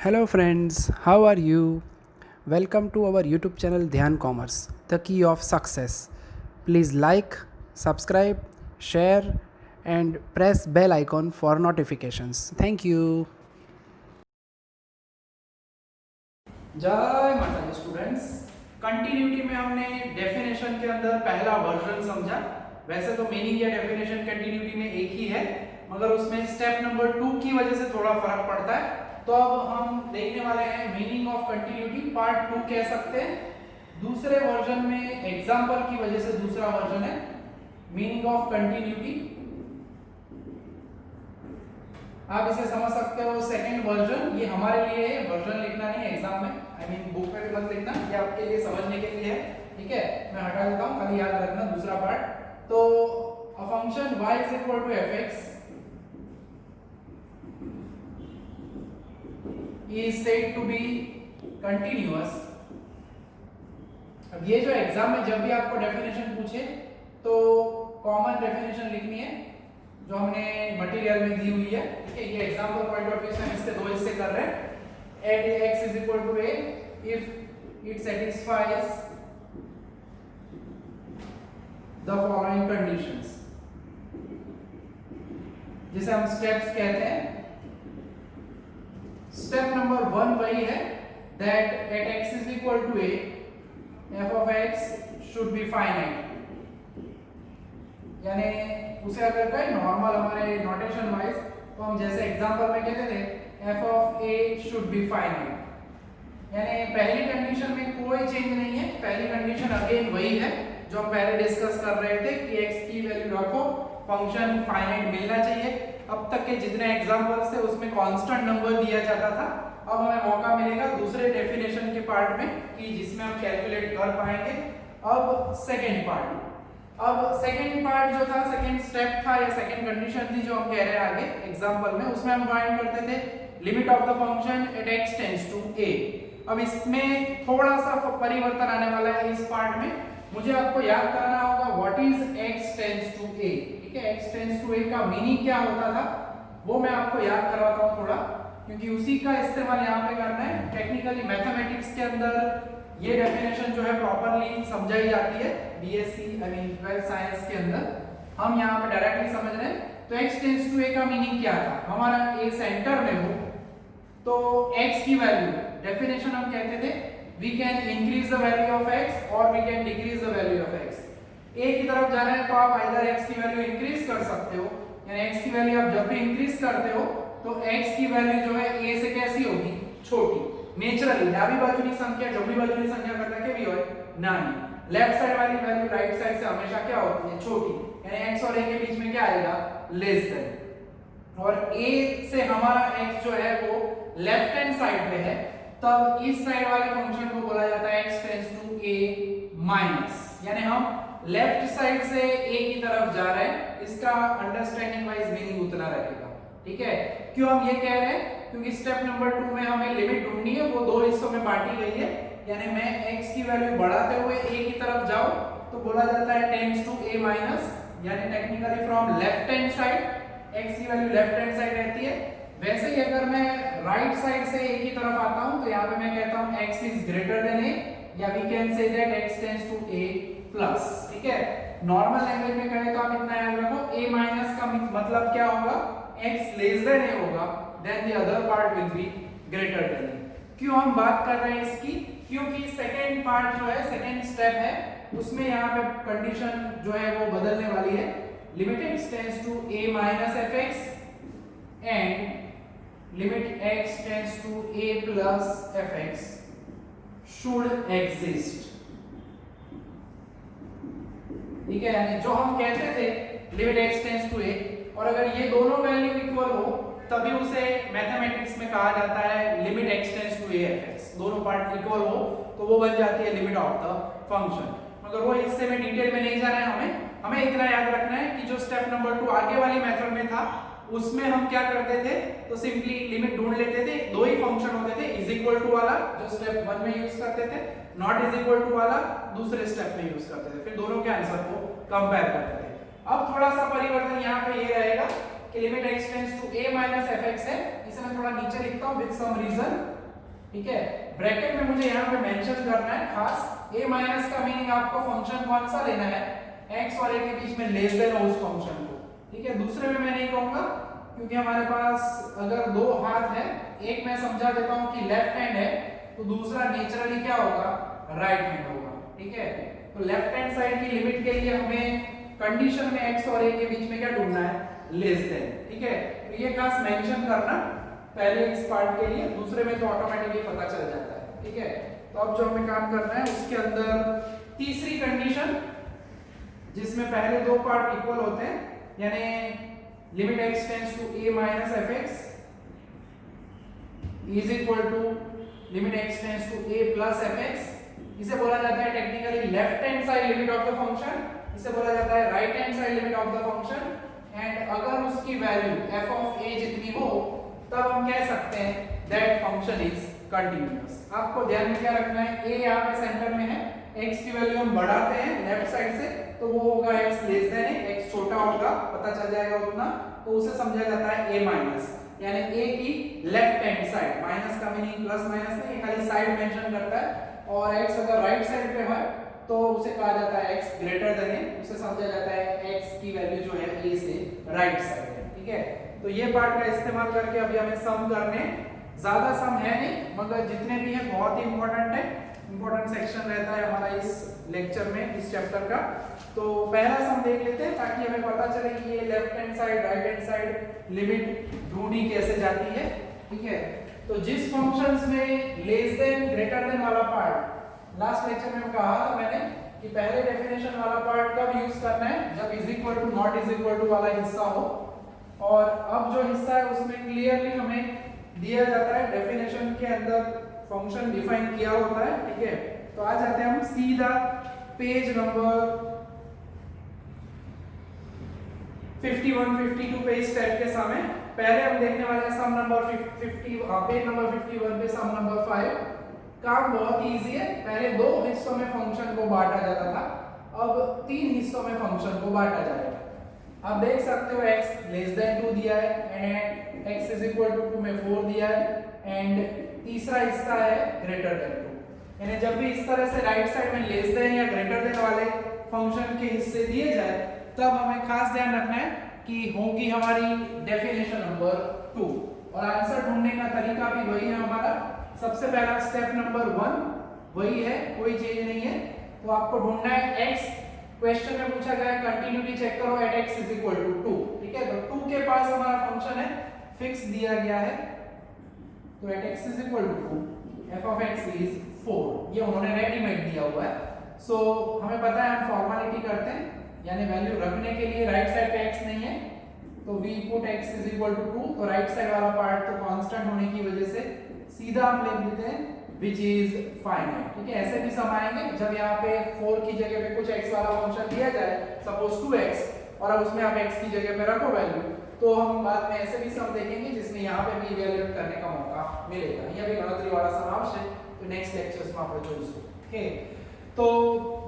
Hello friends, how are you? Welcome to our YouTube channel Dhyan Commerce, the key of success. Please like, subscribe, share and press bell icon for notifications. Thank you. जय माता the students. Continuity में हमने definition के अंदर पहला version समझा। वैसे तो मीनिंग या डेफिनेशन कंटिन्यूटी में एक ही है, मगर उसमें स्टेप नंबर 2 की वजह से थोड़ा फर्क पड़ता है। तो अब हम देखने वाले हैं मीनिंग ऑफ कंटिन्यूटी पार्ट 2 कह सकते हैं। दूसरे वर्जन में एग्जांपल की वजह से दूसरा वर्जन है मीनिंग ऑफ कंटिन्यूटी। आप इसे समझ सकते हो सेकंड वर्जन, ये हमारे लिए है, वर्जन लिखना नहीं है एग्जाम में, आई मीन बुक में भी मत लिखना, ये आपके लिए समझने के लिए है। ठीक है, मैं हटा देता हूं, खाली याद रखना दूसरा पार्ट। तो a function y is equal to fx is said to be continuous। अब ये जो एग्जाम में जब भी आपको डेफिनेशन पूछे तो कॉमन डेफिनेशन लिखनी है जो हमने मटेरियल में दी हुई है। ठीक है, ये एग्जांपल पॉइंट ऑफ व्यू से हम इसके दो हिस्से कर रहे हैं। At x is equal to a if it satisfies the following conditions, जिसे हम स्टेप्स कहते हैं। स्टेप नंबर 1 वही है that at x is equal to a f of x should be finite, यानी उसे अगर कहें नॉर्मल हमारे नोटेशन वाइज तो हम जैसे एग्जांपल में कहते थे f of a should be finite, यानी पहली कंडीशन में कोई चेंज नहीं है। पहली कंडीशन अगेन वही है जो हम पहले डिस्कस कर रहे थे कि x की वैल्यू रखो, फंक्शन फाइनाइट मिलना चाहिए। अब तक के जितने एग्जांपल्स थे उसमें कांस्टेंट नंबर दिया जाता था। अब हमें मौका मिलेगा दूसरे डेफिनेशन के पार्ट में कि जिसमें हम कैलकुलेट कर पाएंगे। अब सेकंड पार्ट जो था, सेकंड स्टेप था या सेकंड कंडीशन थी जो हम कह रहे हैं आगे एग्जांपल में, उसमें हम फाइंड करते थे limit of the function at x tends to a। अब इसमें थोड़ा सा परिवर्तन आने वाला है इस पार्ट में। मुझे आपको याद कराना होगा what is x tends to a। ठीक है, x टेंड्स टू a का मीनिंग क्या होता था वो मैं आपको याद करवाता हूं थोड़ा, क्योंकि उसी का इस्तेमाल यहां पे करना है। टेक्निकली मैथमेटिक्स के अंदर ये डेफिनेशन जो है प्रॉपर्ली समझाई जाती है BSc I mean 12th science के अंदर। हम यहाँ पे डायरेक्टली समझ रहे हैं। तो x टेंड्स टू a का मीनिंग क्या था, हमारा a सेंटर में हो तो x की वैल्यू, डेफिनेशन हम कहते थे we can increase the value of x और we can decrease the value of x। a की तरफ जाना है तो आप आइदर x की वैल्यू इंक्रीज कर सकते हो, यानी x की वैल्यू आप जब भी इंक्रीज करते हो तो x की वैल्यू जो है a से कैसी होगी, छोटी। नेचुरली डाबी बाजुनी संख्या जमनी बाजुनी संख्या करता केवी होय, नानी। लेफ्ट साइड वाली वैल्यू राइट साइड से हमेशा क्या होती है, छोटी, यानी x और a के बीच में क्या आएगा, लेस देन। और a से हमारा x जो है वो लेफ्ट हैंड साइड पे है, तब इस साइड वाले फंक्शन को बोला जाता है x tends to a minus, यानी हम लेफ्ट साइड से a की तरफ जा रहे हैं। इसका अंडरस्टैंडिंग वाइज मीनिंग उतना रहेगा। ठीक है, क्यों हम ये कह रहे हैं, क्योंकि स्टेप नंबर 2 में हमें लिमिट ढूंढनी है, वो दो हिस्सों में बांटी गई है। यानी मैं x की वैल्यू बढ़ाते हुए a की तरफ जाऊं तो बोला जाता है टेंड्स टू a माइनस, यानी technically from left hand side x की वैल्यू लेफ्ट हैंड साइड रहती है। वैसे ही अगर मैं राइट साइड से a की तरफ आता हूं तो यहाँ पे मैं कहता हूं x is greater than a, या we can say that x tends to a plus. ठीक है, नॉर्मल लैंग्वेज में कहें तो आप इतना याद रखो a माइनस का मतलब क्या होगा, x लेस देन a होगा, then the other part will be greater than a। क्यों हम बात कर रहे हैं इसकी, क्योंकि सेकंड पार्ट जो है, सेकंड स्टेप है, उसमें यहाँ पे कंडीशन जो है वो बदलने वाली है। Limit x tends to a minus fx and limit x tends to a plus fx should exist. ठीक है, यानी जो हम कहते थे limit x tends to a, और अगर ये दोनों वैल्यू इक्वल हो तभी उसे मैथमेटिक्स में कहा जाता है limit x tends to a fx। दोनों पार्ट इक्वल हो तो वो बन जाती है लिमिट ऑफ द फंक्शन। मगर वो हिस्से में डिटेल में नहीं जाना है, हमें इतना याद रखना है कि जो स्टेप नंबर 2 आगे वाली मेथड में था उसमें हम क्या करते थे, तो सिंपली लिमिट ढूंढ लेते थे। दो ही फंक्शन होते थे, इज इक्वल टू वाला जो स्टेप 1 में यूज करते थे, नॉट इज इक्वल टू वाला दूसरे स्टेप में यूज करते थे, फिर दोनों के आंसर को कंपेयर करते थे। अब थोड़ा सा परिवर्तन यहाँ पे ये रहेगा कि limit x tends to a minus fx है, इसे मैं थोड़ा नीचे लिखता हूं विद सम रीजन। ठीक है। ब्रैकेट में मुझे यहाँ पे मेंशन करना है खास, a माइनस का मीनिंग आपको फंक्शन कौन सा लेना है, x और a के बीच में लेस देन हो उस फंक्शन को, ठीक है। दूसरे में मैं नहीं कहूंगा क्योंकि हमारे पास अगर दो हाथ है, एक मैं समझा देता हूं कि लेफ्ट हैंड है तो दूसरा नेचुरली क्या होगा, राइट हैंड होगा, ठीक है। तो लेफ्ट हैंड साइड की लिमिट के लिए हमें कंडीशन में x और a के बीच में क्या ढूंढना है, लेस देन, ठीक है। तो ये खास मेंशन करना पहले इस पार्ट के लिए, दूसरे में तो ऑटोमेटिकली पता चल जाता है, ठीक है। तो अब जो हमें काम करना है उसके अंदर तीसरी कंडीशन जिसमें पहले दो पार्ट इक्वल होते हैं, यानी limit x tends to a minus fx is equal to limit x tends to a plus fx, इसे बोला जाता है technically left hand side limit of the function, इसे बोला जाता है right hand side limit of the function. And अगर उसकी वैल्यू f ऑफ a जितनी हो तब हम कह सकते हैं दैट फंक्शन इज कंटीन्यूअस। आपको ध्यान में क्या रखना है, a यहाँ पे सेंटर में है, x की वैल्यू हम बढ़ाते हैं लेफ्ट साइड से तो वो होगा x less than a, x छोटा होगा पता चल जाएगा उतना, तो उसे समझा जाता है a माइनस, यानी a की लेफ्ट हैंड साइड, माइनस का मीनिंग प्लस माइनस नहीं, खाली साइड मेंशन करता है। और x अगर राइट साइड पे है तो उसे कहा जाता है x ग्रेटर देन a, उसे समझा जाता है x की वैल्यू जो है a से राइट साइड है, ठीक है। तो ये पार्ट का इस्तेमाल करके अभी हमें सम करने, ज्यादा सम है नहीं मगर जितने भी हैं बहुत ही इंपॉर्टेंट है, इंपॉर्टेंट सेक्शन रहता है हमारा इस लेक्चर में, इस चैप्टर का। तो पहला सम देख लेते हैं ताकि हमें पता चले कि ये left hand side right hand side limit ढूंढी कैसे जाती है, ठीक है। तो जिस फंक्शंस में लेस देन ग्रेटर देन वाला पार्ट, लास्ट लेक्चर में कहा था मैंने कि पहले डेफिनेशन वाला पार्ट कब यूज करना है, जब is equal to not is equal to वाला हिस्सा हो। और अब जो हिस्सा है उसमें क्लियरली हमें दिया जाता है, डेफिनेशन के अंदर फंक्शन डिफाइन किया होता है, ठीक है। तो आ जाते हैं हम सीधा पेज नंबर 51-52 पे इस टाइप के सम है। पहले हम देखने वाले हैं सम नंबर 50, पेज नंबर 51 पे सम नंबर 5। काम बहुत ही इजी है, पहले दो हिस्सों में फंक्शन को बांटा जाता था, अब तीन हिस्सों में फंक्शन को बांटा जाएगा। आप देख सकते हो x लेस देन 2 दिया है and x is equal to 2 में 4 दिया है एंड तीसरा हिस्सा है ग्रेटर देन 2, यानी जब भी इस तरह से राइट साइड में लेस देन या ग्रेटर देन वाले फंक्शन के हिस्से दिए जाए तब हमें खास ध्यान रखना है कि होगी हमारी डेफिनेशन नंबर 2। और आंसर ढूंढने का तरीका भी वही है हमारा, सबसे पहला स्टेप नंबर 1 वही है, कोई चेंज नहीं है। तो आपको ढूंढना है x, क्वेश्चन में पूछा गया है कंटिन्यूटी चेक करो at x is equal to 2, ठीक है। तो 2 के पास हमारा फंक्शन है, फिक्स दिया गया है, तो at x is equal to 2 f of x is 4, ये उन्होंने रेडीमेड दिया हुआ है। सो हमें पता है हम फॉर्मेलिटी करते हैं, यानी वैल्यू रखने के लिए राइट साइड पे x नहीं है तो we put x is equal to 2, तो राइट साइड वाला पार्ट तो कांस्टेंट होने की वजह से सीधा हम लिख देते हैं which is finite, ठीक है। ऐसे भी सम आएंगे जब यहाँ पे 4 की जगह पे कुछ x वाला फंक्शन दिया जाए, सपोज 2x, और अब उसमें आप x की जगह पे रखो वैल्यू, तो हम बाद में ऐसे भी सम देखेंगे जिसमें यहाँ पे भी इवैल्यूएट करने का मौका मिलेगा। ये भी गणतरी वाला सम आवश्यक, तो नेक्स्ट लेक्चर्स में આપણે જોઈશું, ओके। तो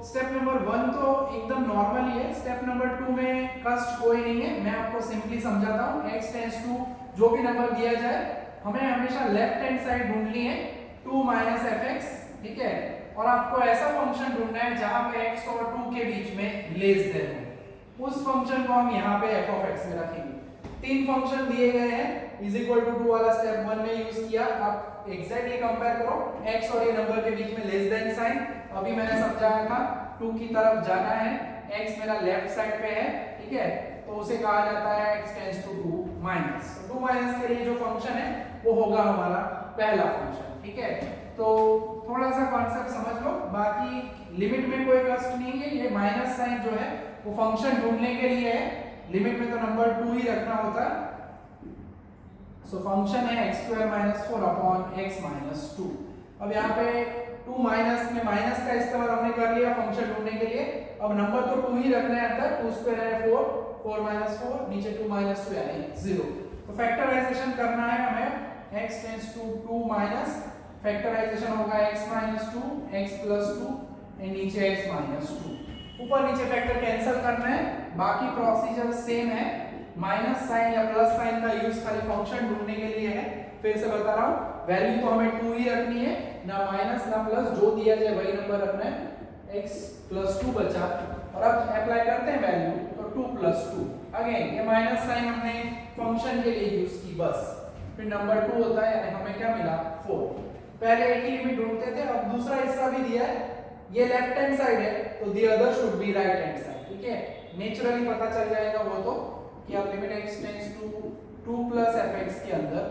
स्टेप नंबर 1 तो एकदम नॉर्मल ही है, स्टेप नंबर 2 में कष्ट कोई नहीं है, मैं आपको सिंपली समझाता हूँ। x टेंड्स टू जो भी नंबर दिया जाए हमें हमेशा लेफ्ट हैंड साइड ढूंढनी है 2 माइनस fx, ठीक है। और आपको ऐसा फंक्शन ढूंढना है जहां पे x और 2 के बीच में लेस देन हो, उस फंक्शन को हम यहाँ पे f ऑफ x में रखेंगे। तीन फंक्शन दिए गए हैं, इज इक्वल टू 2 वाला स्टेप 1 में यूज किया, आप एग्जैक्टली कंपेयर करो x और ये नंबर के बीच में लेस देन साइन, अभी मैंने समझाया था 2 की तरफ जाना है, x मेरा लेफ्ट साइड पे है, ठीक है, तो उसे कहा जाता है x tends to 2 minus. 2 minus के लिए जो फंक्शन है वो होगा हमारा पहला फंक्शन, ठीक है। तो थोड़ा सा कॉन्सेप्ट समझ लो, बाकी लिमिट में कोई कष्ट नहीं है। ये माइनस साइन जो है वो फंक्शन ढूंढने के लिए है, लिमिट में तो नंबर 2 ही रखना होता है। सो फंक्शन है x² - 4 अपॉन x - 2। अब यहाँ पे 2 माइनस में माइनस का इस्तेमाल हमने कर लिया फंक्शन ढूंढने के लिए, अब नंबर तो 2 ही रखना है अंदर, 2² है 4, 4 - 4, नीचे 2 - 2 यानी 0। तो फैक्टराइजेशन करना है हमें, x tends to 2 minus, factorisation होगा x - 2, x + 2 एंड नीचे x - 2। ऊपर नीचे फैक्टर कैंसिल करना है, बाकी प्रोसीजर सेम है, माइनस साइन या प्लस साइन का यूज खाली फंक्शन ढूंढने के लिए है। फिर से बता रहा हूं, वैल्यू तो हमें 2 ही रखनी है, ना माइनस ना प्लस, जो दिया जाए वही नंबर रखना है। x + 2 बचा, और अब अप्लाई करते हैं वैल्यू, तो 2 + 2 अगेन ये माइनस साइन हमने फंक्शन के लिए यूज की बस, फिर नंबर 2 होता है, यानी हमें क्या मिला 4। पहले एक ही लिमिट ढूंढते थे, अब दूसरा हिस्सा भी दिया है, ये लेफ्ट हैंड साइड है तो the other should be right hand side, ठीक है। नेचुरली पता चल जाएगा वो तो कि अब limit x tends to 2 + fx के अंदर,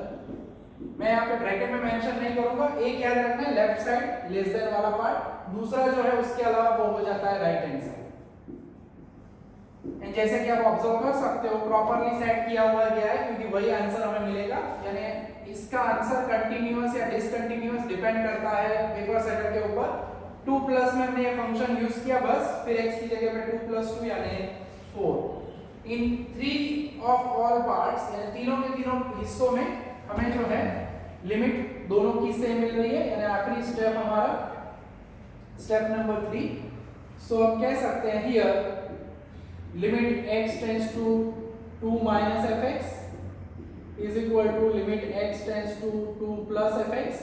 मैं यहाँ पे ब्रैकेट में मेंशन नहीं करूंगा, एक याद रखना है लेफ्ट साइड लेस देन वाला पार्ट, दूसरा जो है उसके अलावा वो हो जाता है राइट हैंड साइड। जैसे कि आप ऑब्जर्व कर सकते हो प्रॉपर्ली सेट किया हुआ गया है, क्योंकि वही आंसर हमें मिलेगा, यानी इसका आंसर कंटीन्यूअस या डिसकंटीन्यूअस डिपेंड करता है पेपर सेटर के ऊपर। 2 प्लस में हमने ये फंक्शन यूज किया बस, फिर x की जगह पे 2 + 2 यानी 4। इन 3 ऑफ ऑल पार्ट्स, यानी तीनों के तीनों हिस्सों में हमें जो है लिमिट दोनों की सेम मिल रही है, यानी आखिरी स्टेप हमारा स्टेप नंबर 3। सो हम कह सकते हैं here limit x tends to 2 - fx is equal to limit x tends to 2 + fx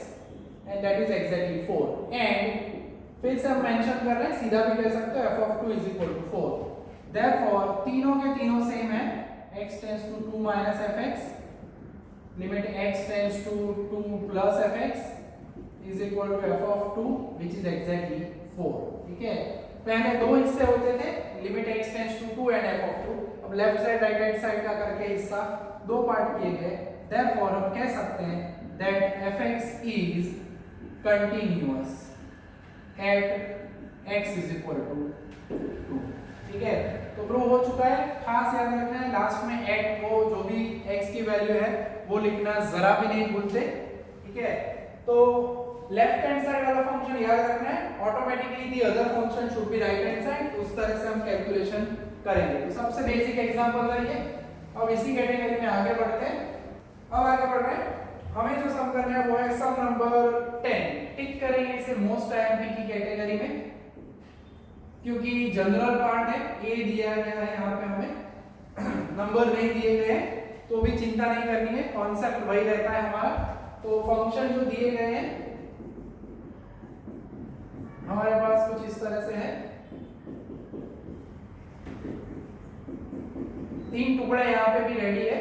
and that is exactly 4। and फिर से हम मेंशन कर रहे हैं, सीधा भी कह सकते हो f(2) is equal to 4। therefore तीनों के तीनों सेम है, x tends to 2 - fx, limit x tends to 2 + fx is equal to f(2) which is exactly 4, ठीक है। पहले दो हिस्से होते थे, limit x tends to 2 and f(2), अब left side right hand side का करके हिस्सा दो पार्ट किए गए, देयरफॉर हम कह सकते हैं that fx is continuous at x is equal to 2, ठीक है। तो प्रूव हो चुका है, खास याद रखना है लास्ट में एट को जो भी x की वैल्यू है वो लिखना जरा भी नहीं भूलते, ठीक है। तो लेफ्ट हैंड साइड वाला फंक्शन याद रखना है, automatically the other function should be right hand side, उस तरह से हम कैलकुलेशन करेंगे। तो सबसे बेसिक एग्जांपल है ये। अब इसी कैटेगरी में आगे बढ़ते हैं। अब आगे बढ़ रहे हैं, हमें जो सम करना है वो है सम नंबर 10। टिक करेंगे इसे मोस्ट आईएमपी की कैटेगरी में, क्योंकि जनरल पार्ट है, ए दिया गया है यहाँ पे, हमें नंबर नहीं दिए गए हैं तो भी चिंता नहीं करनी है, कॉन्सेप्ट वही रहता है हमारा। तो फंक्शन जो दिए गए हैं हमारे पास कुछ इस तरह से है, 3 टुकड़े यहाँ पे भी रेडी है,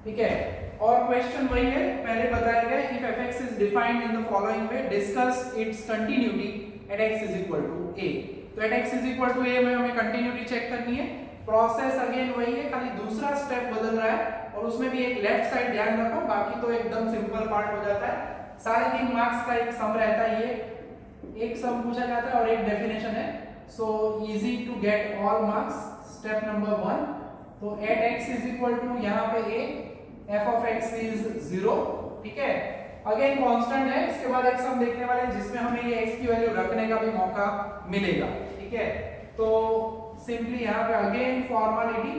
ठीक है। और क्वेश्चन वही है पहले बताया गया, if fx is defined in the following way, discuss its continuity at x is equal to a। तो at x is equal to a में हमें कंटिन्यूटी चेक करनी है। प्रोसेस अगेन वही है, खाली दूसरा स्टेप बदल रहा है, और उसमें भी एक लेफ्ट साइड ध्यान रखो, बाकी तो एकदम सिंपल पार्ट हो जाता है। 3.5 मार्क्स का एक सम रहता है, ये एक सम पूछा जाता है और एक डेफिनेशन है, so easy to get all marks. Step number 1, तो at x is equal to यहाँ पे a, f of x is 0, ठीक है। अगेन कांस्टेंट है, इसके बाद एक सम देखने वाले हैं जिसमें हमें ये x की वैल्यू रखने का भी मौका मिलेगा, ठीक है। तो सिंपली यहाँ पे again formality,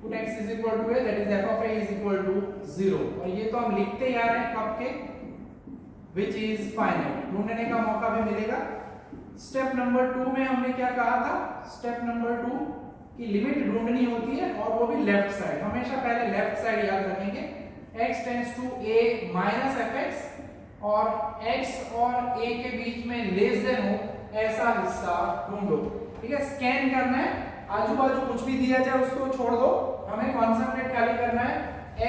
put x is equal to a, that is f of a is equal to 0, और ये तो हम लिखते ही आ रहे हैं कब के, विच इज फाइनाइट, ढूंढने का मौका भी मिलेगा। स्टेप नंबर 2 में हमने क्या कहा था, स्टेप नंबर 2 की लिमिट ढूंढनी होती है, और वो भी लेफ्ट साइड, हमेशा पहले लेफ्ट साइड याद रखेंगे। x tends to a minus fx, और x और a के बीच में लेस देन हो ऐसा हिस्सा ढूंढो, ठीक है। स्कैन करना है, आजू बाजू कुछ भी दिया जाए उसको छोड़ दो, हमें कॉन्सेंट्रेट खाली करना है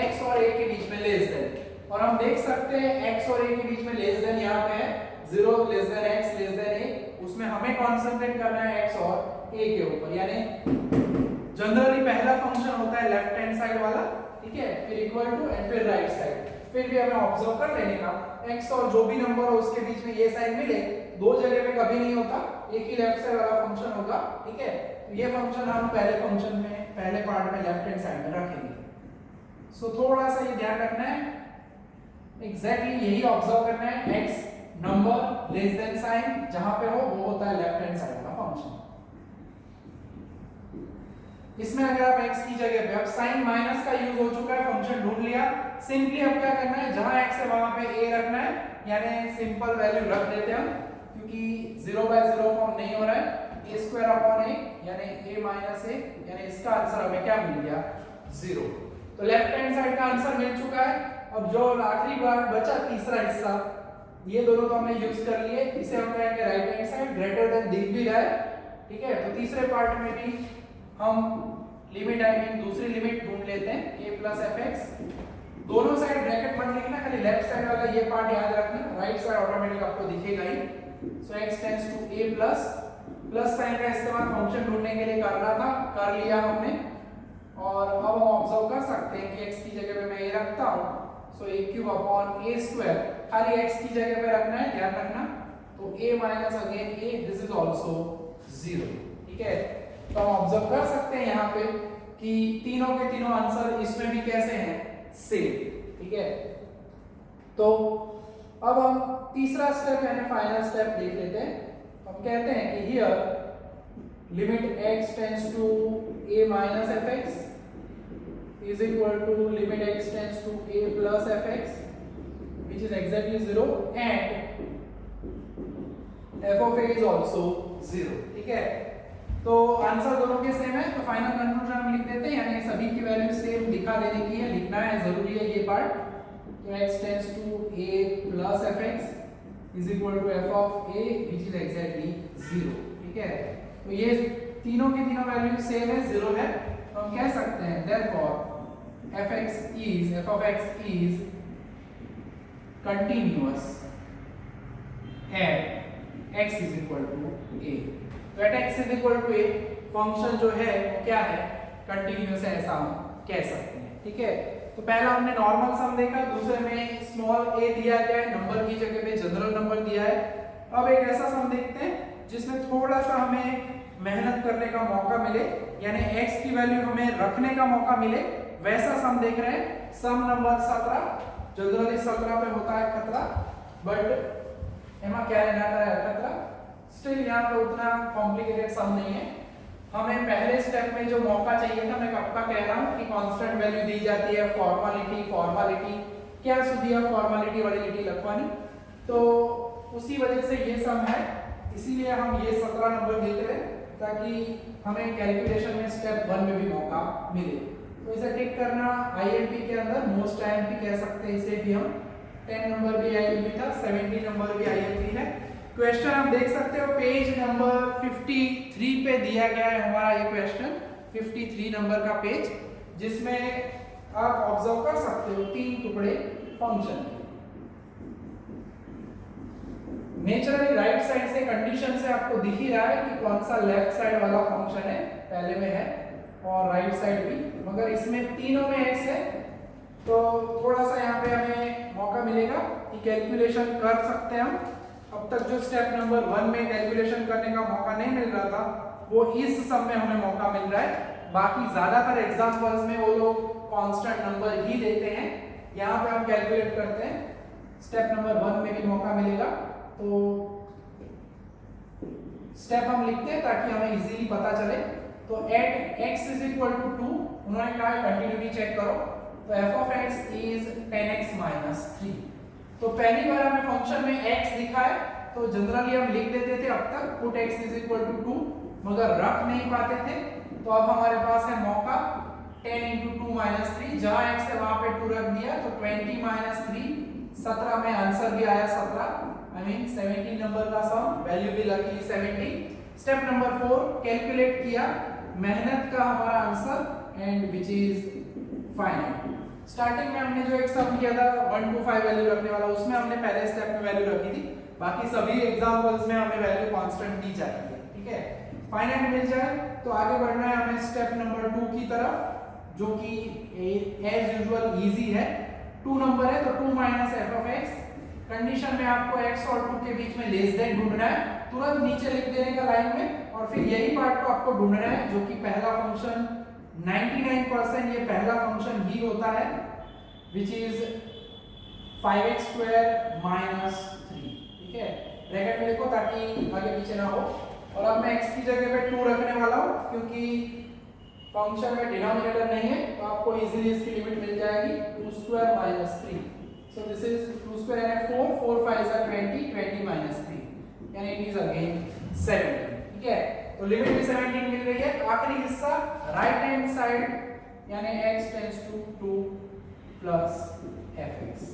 x और a के बीच में लेस देन। और हम देख सकते हैं x और a के बीच में लेस देन यहाँ पे है 0 less than x less than a, उसमें हमें कॉन्सेंट्रेट करना है x और a के ऊपर, यानी जनरली पहला फंक्शन होता है लेफ्ट हैंड साइड वाला, ठीक है, फिर इक्वल टू एंड फिर राइट साइड। फिर भी हमें ऑब्जर्व कर लेने का, x और जो भी नंबर हो उसके बीच में ये साइन मिले, दो जगह पे कभी नहीं होता, एक ही लेफ्ट साइड वाला फंक्शन होगा, ठीक है। तो ये फंक्शन हम पहले फंक्शन में, पहले पार्ट में लेफ्ट हैंड साइड में रखेंगे। सो थोड़ा सा ये ध्यान रखना है, एग्जैक्टली यही ऑब्जर्व करना है, x number less than sign जहां पे हो वो होता है लेफ्ट हैंड साइड का फंक्शन। इसमें अगर आप x की जगह पे, अब साइन माइनस का यूज हो चुका है, फंक्शन ढूंढ लिया, सिंपली अब क्या करना है, जहां x है वहां पे a रखना है, यानी सिंपल वैल्यू रख देते हैं हम, क्योंकि 0/0 फॉर्म नहीं हो रहा है, a² अपॉन a यानी a माइनस a, यानी इसका आंसर हमें क्या मिल गया 0। तो लेफ्ट हैंड साइड का आंसर मिल चुका है। अब जो आखिरी बार बचा तीसरा हिस्सा, ये दोनों तो हमने यूज कर लिए, इसे हम कहेंगे right hand side, greater than दिख भी रहा है, ठीक है। तो तीसरे पार्ट में भी हम लिमिट आई मीन दूसरी लिमिट ढूंढ लेते हैं, a प्लस एफ एक्स। दोनों साइड ब्रैकेट मत लिखना, खाली लेफ्ट साइड वाला ये पार्ट याद रखना, राइट साइड ऑटोमेटिक आपको दिखेगा ही। So x tends to a plus, plus sign का इस्तेमाल फंक्शन ढूंढने के लिए कर रहा था, कर लिया हमने। और अब हम ऑब्जर्व कर सकते हैं कि x की जगह पे मैं a रखता हूं, सो a cube upon a square, खाली x की जगह पे रखना है, ध्यान रखना। तो a minus again a, this is also 0, ठीक है। तो हम ऑब्जर्व कर सकते हैं यहाँ पे कि तीनों के तीनों आंसर इसमें भी कैसे हैं, सेम, ठीक है। तो अब हम तीसरा स्टेप यानी फाइनल स्टेप देख लेते हैं। हम कहते हैं कि here limit x tends to a minus f x is equal to limit x tends to a plus fx which is exactly 0 and f of a is also 0, ठीक है। तो आंसर दोनों के सेम है, तो फाइनल कंक्लूजन हम लिख देते हैं, यानी सभी की वैल्यू सेम दिखा देने की है, लिखना है, जरूरी है ये पार्ट। तो x tends to a plus fx is equal to f of a which is exactly 0, ठीक है। तो ये तीनों की तीनों वैल्यू सेम है, 0 है, तो हम कह सकते हैं therefore f of x is continuous at x is equal to a। तो at x is equal to a function जो है वो क्या है, कंटिन्यूअस है, ऐसा हम कह सकते हैं, ठीक है। तो पहला हमने नॉर्मल सम देखा, दूसरे में स्मॉल a दिया गया है, नंबर की जगह पे जनरल नंबर दिया है। अब एक ऐसा सम देखते हैं जिसमें थोड़ा सा हमें मेहनत करने का मौका मिले, यानी x की वैल्यू हमें रखने का मौका मिले, वैसा सम देख रहे हैं। सम नंबर 17, जनरली 17 पे होता है खतरा, बट एमा क्या लेना है खतरा, स्टिल यहाँ पे उतना कॉम्प्लिकेटेड सम नहीं है। हमें पहले स्टेप में जो मौका चाहिए था, मैं कब का कह रहा हूँ कि कांस्टेंट वैल्यू दी जाती है, फॉर्मालिटी क्या सुधिया फॉर्मालिटी वाली लिटी लखवानी, तो उसी वजह से ये सम है, इसीलिए हम ये 17 नंबर देख रहे हैं ताकि हमें कैलकुलेशन में स्टेप 1 में भी मौका मिले। तो इसे टिक करना आईएमपी के अंदर, मोस्ट आईएमपी कह सकते हैं इसे भी हम, 10 नंबर भी आईएमपी था, 70 नंबर भी आईएमपी है। क्वेश्चन आप देख सकते हो पेज नंबर 53 पे दिया गया है हमारा ये क्वेश्चन, 53 नंबर का पेज, जिसमें आप ऑब्जर्व कर सकते हो 3 टुकड़े फंक्शन के। नेचुरली राइट साइड से कंडीशन से आपको दिख ही रहा है कि कौन सा लेफ्ट साइड वाला फंक्शन है, पहले में है, और राइट साइड भी, मगर इसमें तीनों में x है, तो थोड़ा सा यहाँ पे हमें मौका मिलेगा कि कैलकुलेशन कर सकते हैं हम। अब तक जो स्टेप नंबर 1 में कैलकुलेशन करने का मौका नहीं मिल रहा था, वो इस सम में हमें मौका मिल रहा है। बाकी ज्यादातर एग्जाम्पल्स में वो लोग कांस्टेंट नंबर ही देते हैं, यहाँ पे हम कैलकुलेट करते हैं, स्टेप नंबर 1 में भी मौका मिलेगा। तो स्टेप हम लिखते हैं ताकि हमें इजीली पता चले। तो at x is equal to 2, उन्होंने कहा कंटिन्यूटी चेक करो, तो f of x is 10x minus 3। तो पहली बार हमें फंक्शन में x दिखा है, तो जनरली हम लिख देते थे अब तक put x is equal to 2, मगर रख नहीं पाते थे। तो अब हमारे पास है मौका 10 into 2 minus 3, जहां x है वहां पे 2 रख दिया, तो 20 minus 3, 17 में आंसर भी आया 17, आई मीन 17 नंबर का सम, वैल्यू भी लगी 70। स्टेप नंबर 4 कैलकुलेट किया, मेहनत का हमारा answer and which is finite. Starting में हमने जो एक सम किया था 1 to 5 वैल्यू रखने वाला, उसमें हमने पहले स्टेप में वैल्यू रखी थी, बाकी सभी एग्जांपल्स में हमें वैल्यू कांस्टेंट दी जाती है, ठीक है। फाइनाइट मिल जाए तो आगे बढ़ना है हमें स्टेप नंबर 2 की तरफ, जो कि एज यूजुअल इजी है। 2 नंबर है तो 2 minus F of x, condition में आपको x और 2 के बीच में लेस देन ढूंढना है, तुरंत नीचे लिख देने का लाइन में, और फिर यही पार्ट को आपको ढूंढना है जो कि पहला फंक्शन 99% ये पहला फंक्शन ही होता है, which is 5x square minus 3, ठीक है। ब्रैकेट में लिखो ताकि आगे पीछे ना हो। और अब मैं x की जगह पे 2 रखने वाला हूँ, क्योंकि फंक्शन में डिनोमिनेटर नहीं है, तो आपको इजीली इसकी लिमिट मिल जाएगी 2 square minus 3। So this is 2 square and 4, 4 5 are 20, 20 minus 3, यानी it is again 17, ठीक है। तो लिमिट भी 17 मिल रही है। तो आखिरी हिस्सा राइट हैंड साइड यानी x tends to 2 plus fx।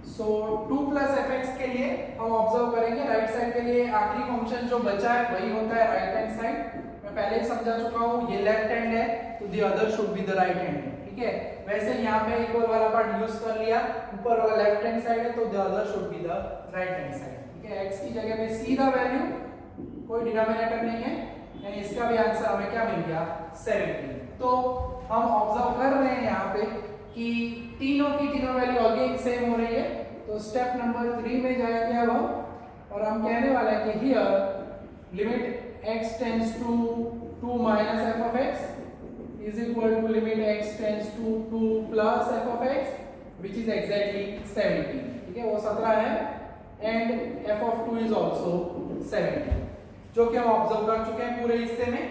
So 2 plus fx के लिए हम ऑब्जर्व करेंगे राइट साइड के लिए आखिरी फंक्शन जो बचा है वही होता है राइट हैंड साइड। मैं पहले ही समझा चुका हूँ, ये लेफ्ट हैंड है तो the other should be the right hand, ठीक है। वैसे यहाँ पे इक्वल वाला पार्ट यूज कर लिया, ऊपर वाला लेफ्ट हैंड साइड है तो the other should be the right hand side, ठीक है। x की जगह पे सीधा वैल्यू, कोई डिनोमिनेटर नहीं है, यानी इसका भी आंसर हमें क्या मिल गया 17। तो हम ऑब्जर्व कर रहे हैं यहाँ पे कि तीनों की तीनों वैल्यू अगेन सेम हो रही है। तो स्टेप नंबर 3 में जाएंगे अब हम, और हम कहने वाला है कि here limit x tends to 2 minus f of x is equal to limit x tends to 2 plus f of x which is exactly 17, ठीक है, वो 17 है, and f of 2 is also 17, जो कि हम ऑब्जर्व कर चुके हैं पूरे हिस्से में,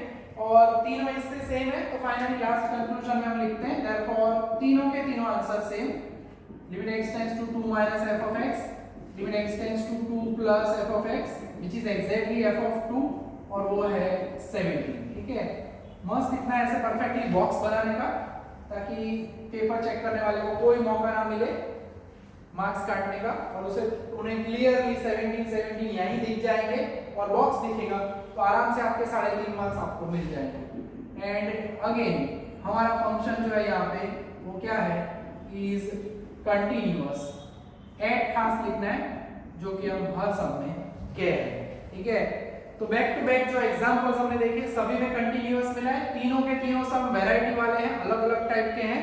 और तीनों हिस्से सेम है। तो फाइनली लास्ट कंक्लूजन में हम लिखते हैं therefore तीनों के तीनों answer same, limit x tends to 2 minus f of x, limit x tends to 2 plus f of x which is exactly f of 2, और वो है 17, ठीक है। मस्त इतना ऐसे परफेक्टली बॉक्स बनाने का ताकि पेपर चेक करने वाले को कोई मौका ना मिले मार्क्स काटने का, और उसे उन्हें क्लियरली 17 यहीं दिख जाएंगे और बॉक्स दिखेगा तो आराम से आपके 3.5 मार्क्स आपको मिल जाएंगे। एंड अगेन हमारा फंक्शन जो है यहाँ पे वो क्या है, इज कंटिन्यूअस, एट खास लिखना है जो कि हम हर सम में कह रहे हैं, ठीक है। तो बैक टू बैक जो एग्जांपल्स हमने देखे सभी में कंटीन्यूअस मिला है, तीनों के तीनों सम वैरायटी वाले हैं, अलग अलग टाइप के हैं,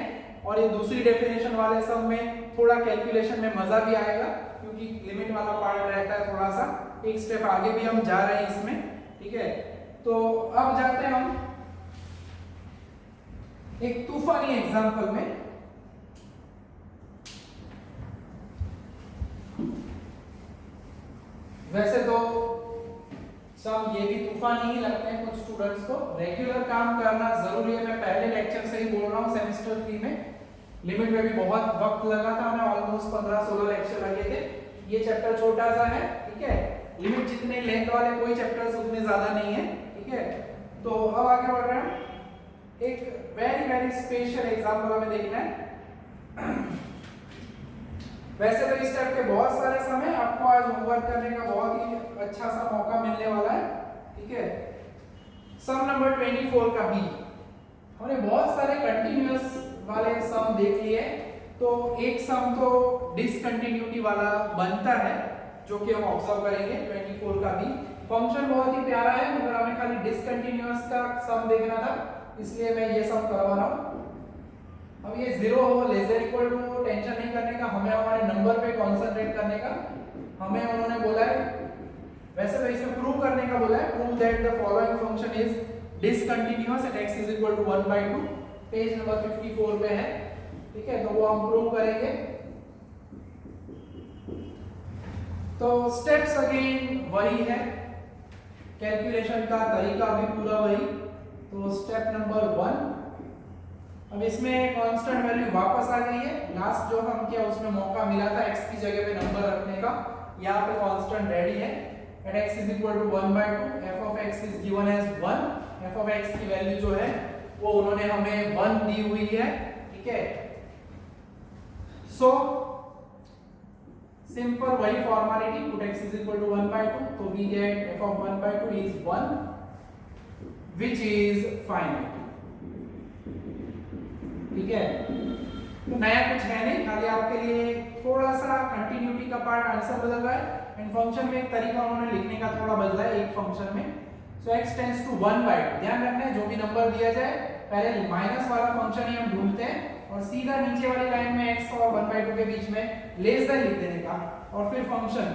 और ये दूसरी डेफिनेशन वाले सम में थोड़ा कैलकुलेशन में मजा भी आएगा क्योंकि लिमिट वाला पार्ट रहता है थोड़ा सा, एक स्टेप आगे भी हम जा रहे हैं इसमें, ठीक है। तो अब जाते हैं हम एक तूफानी एग्जांपल में। वैसे तो सब ये भी तूफान ही लगते हैं कुछ स्टूडेंट्स को, रेगुलर काम करना जरूरी है। मैं पहले लेक्चर से ही बोल रहा हूँ, सेमेस्टर 3 में लिमिट में भी बहुत वक्त लगा था, हमें ऑलमोस्ट 15-16 लेक्चर लगे थे। ये चैप्टर छोटा सा है, ठीक है, लिमिट जितने लेंथ वाले कोई चैप्टर्स उतने ज्यादा नहीं है, ठीक है। तो अब आगे बढ़ रहे हैं, एक वेरी वेरी स्पेशल एग्जांपल हमें देखना है। वैसे तो इस टाइप के बहुत सारे समय आपको आज होमवर्क करने का बहुत ही अच्छा सा मौका मिलने वाला है, ठीक है। सम नंबर 24 का बी, हमने बहुत सारे कंटिन्यूअस वाले सम देख लिए, तो एक सम तो डिसकंटिन्यूटी वाला बनता है जो कि हम ऑब्जर्व करेंगे 24 का बी। फंक्शन बहुत ही प्यारा है मगर हमें खाली डिसकंटिन्यूअस का सम देखना था, इसलिए मैं ये सम करवा रहा हूँ। अब ये 0 हो लेसर इक्वल टू हो, टेंशन नहीं करने का, हमें हमारे नंबर पे कंसंट्रेट करने का। हमें उन्होंने बोला है, वैसे तो इसमें प्रूव करने का बोला है, prove that the following function is discontinuous at x is equal to 1/2, page number 54 पे है, ठीक है। तो वो हम प्रूव करेंगे। तो स्टेप्स अगेन वही है, कैलकुलेशन का तरीका भी पूरा वही। तो स्टेप नंबर 1, अब इसमें कांस्टेंट वैल्यू वापस आ गई है, लास्ट जो हम किया उसमें मौका मिला था x की जगह पे नंबर रखने का, यहाँ पे कांस्टेंट रेडी है। At x is equal to 1/2, f of x is given as 1, f of x की वैल्यू जो है वो उन्होंने हमें 1 दी हुई है, ठीक है। सो सिंपल वही formality, put x is equal to 1/2, तो we get f of 1/2 is 1 which is finite, ठीक है। तो नया कुछ है नहीं, खाली आपके लिए थोड़ा सा कंटिन्यूटी का पार्ट आंसर बदल रहा है, एंड फंक्शन में एक तरीका उन्होंने लिखने का थोड़ा बदला है एक फंक्शन में। सो x टेंड्स टू 1/2, ध्यान रखना है जो भी नंबर दिया जाए पहले माइनस वाला फंक्शन ही हम ढूंढते हैं और सीधा नीचे वाली लाइन में x और 1/2 के बीच में लेस देन लिख देने का, और फिर function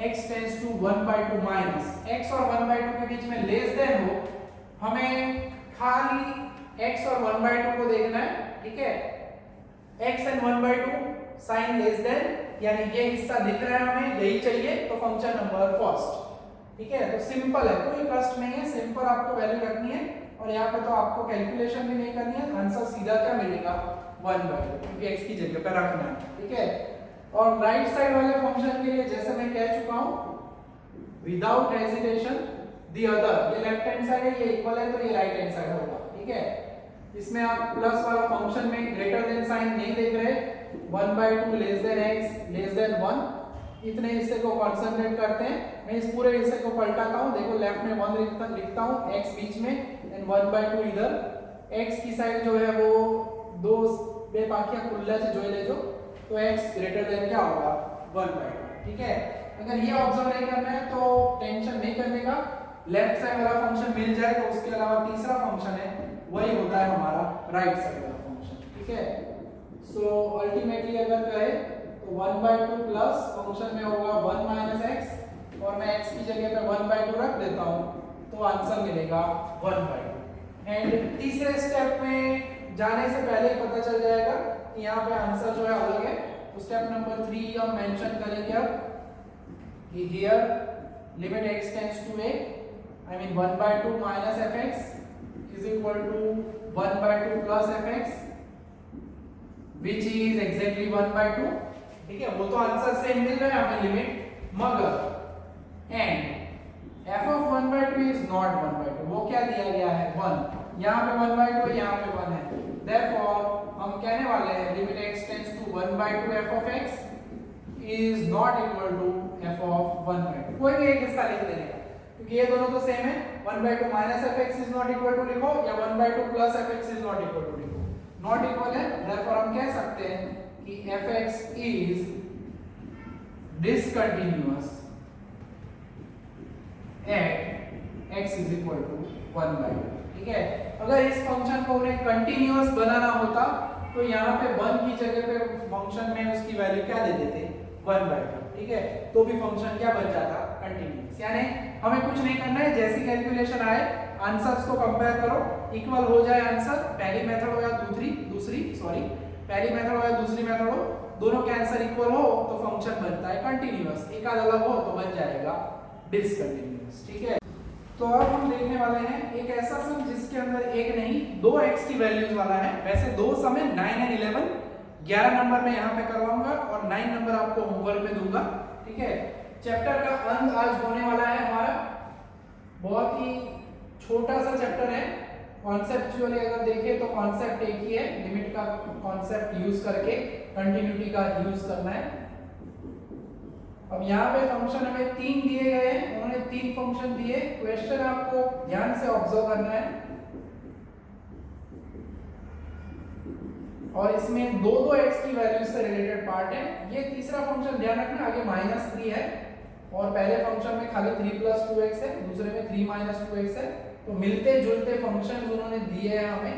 x tends to 1/2 minus x और 1/2 के बीच में लेस देन हो, हमें खाली x और 1/2 को देखना है, ठीक है। x and 1/2 sign less than, यानी ये हिस्सा दिख रहा है हमें, यही चाहिए, तो फंक्शन नंबर फर्स्ट, ठीक है। तो सिंपल है, कोई कष्ट नहीं है, सिंपल आपको वैल्यू रखनी है, और यहाँ पे तो आपको कैलकुलेशन भी नहीं करनी है, आंसर सीधा क्या मिलेगा 1/2, क्योंकि x की जगह पे रखना है, ठीक है। और राइट साइड वाले फंक्शन के लिए जैसे मैं कह चुका हूं, विदाउट हेजिटेशन दी अदर, ये लेफ्ट हैंड साइड है, ये इक्वल है तो ये राइट हैंड साइड होगा, ठीक है। इसमें आप प्लस वाला फंक्शन में ग्रेटर देन साइन नहीं देख रहे, 1/2 less than x less then 1, इतने हिस्से को कंसंट्रेट करते हैं। मैं इस पूरे हिस्से को पलटाता हूं, देखो लेफ्ट में 1 लिखता हूं, x बीच में एंड 1/2 इधर। x की साइड जो है वो दो बेपाकिया खुल्ला से जोड़ ले जो, तो x ग्रेटर देन क्या होगा 1/2, ठीक है। अगर ये ऑब्जर्व नहीं करना है तो टेंशन नहीं करने का, लेफ्ट साइड वाला फंक्शन मिल जाए तो उसके अलावा तीसरा फंक्शन है वही होता है हमारा राइट साइड वाला फंक्शन, ठीक है। सो अल्टीमेटली अगर कहे तो 1/2 प्लस फंक्शन में होगा 1 माइनस x, और मैं x की जगह पे 1/2 रख देता हूं तो आंसर मिलेगा 1/2। एंड तीसरे स्टेप में जाने से पहले ही पता चल जाएगा कि यहाँ पे आंसर जो है अलग है। तो स्टेप नंबर 3 हम मेंशन करेंगे अब कि here limit x tends to a, I mean 1/2 minus fx is equal to 1/2 plus fx which is exactly 1/2, ठीक है। वो तो आंसर सेम मिल रहा है हमें लिमिट, मगर and f of 1/2 is not 1/2, वो क्या दिया गया है 1, यहाँ पे 1/2 यहाँ पे 1 है, therefore हम कहने वाले हैं limit x tends to 1/2 f of x is not equal to f of 1/2, कोई भी एक हिस्सा लिख देने का, क्योंकि ये दोनों तो सेम है। 1/2 minus fx is not equal to लिखो या 1/2 plus fx is not equal to लिखो, नॉट इक्वल है, therefore हम कह सकते हैं कि fx is discontinuous at x is equal to 1/2, ठीक है। अगर इस फंक्शन को उन्हें कंटीन्यूअस बनाना होता तो यहाँ पे 1 की जगह पे फंक्शन में उसकी वैल्यू क्या दे देते 1/2, ठीक है, तो भी फंक्शन क्या बन जाता कंटीन्यूअस। यानी हमें कुछ नहीं करना है, जैसी कैलकुलेशन आए आंसर्स को कंपेयर करो, इक्वल हो जाए आंसर, पहली मेथड हो या पहली मेथड हो या दूसरी मेथड हो, दोनों के आंसर इक्वल हो तो फंक्शन बनता है कंटीन्यूअस, एक आध अलग हो तो बन जाएगा डिसकंटीन्यूअस, ठीक है। तो अब हम देखने वाले हैं एक ऐसा सम जिसके अंदर एक नहीं दो x की वैल्यूज वाला है। वैसे दो सम है 9 एंड 11, 11 नंबर में यहाँ पे करवाऊंगा और 9 नंबर आपको होमवर्क में दूंगा, ठीक है। चैप्टर का अंत आज होने वाला है हमारा, बहुत ही छोटा सा चैप्टर है। कॉन्सेप्चुअली अगर देखें तो कॉन्सेप्ट एक ही है, लिमिट का कॉन्सेप्ट यूज करके कंटिन्यूटी का यूज करना है। अब यहाँ पे फंक्शन हमें 3 दिए गए हैं, उन्होंने 3 फंक्शन दिए, क्वेश्चन आपको ध्यान से ऑब्जर्व करना है और इसमें दो x की वैल्यू से रिलेटेड पार्ट है। ये तीसरा फंक्शन ध्यान रखना, आगे -3 है और पहले फंक्शन में खाली 3 + 2x है, दूसरे में 3 - 2x है, तो मिलते जुलते फंक्शंस उन्होंने दिए हैं हमें।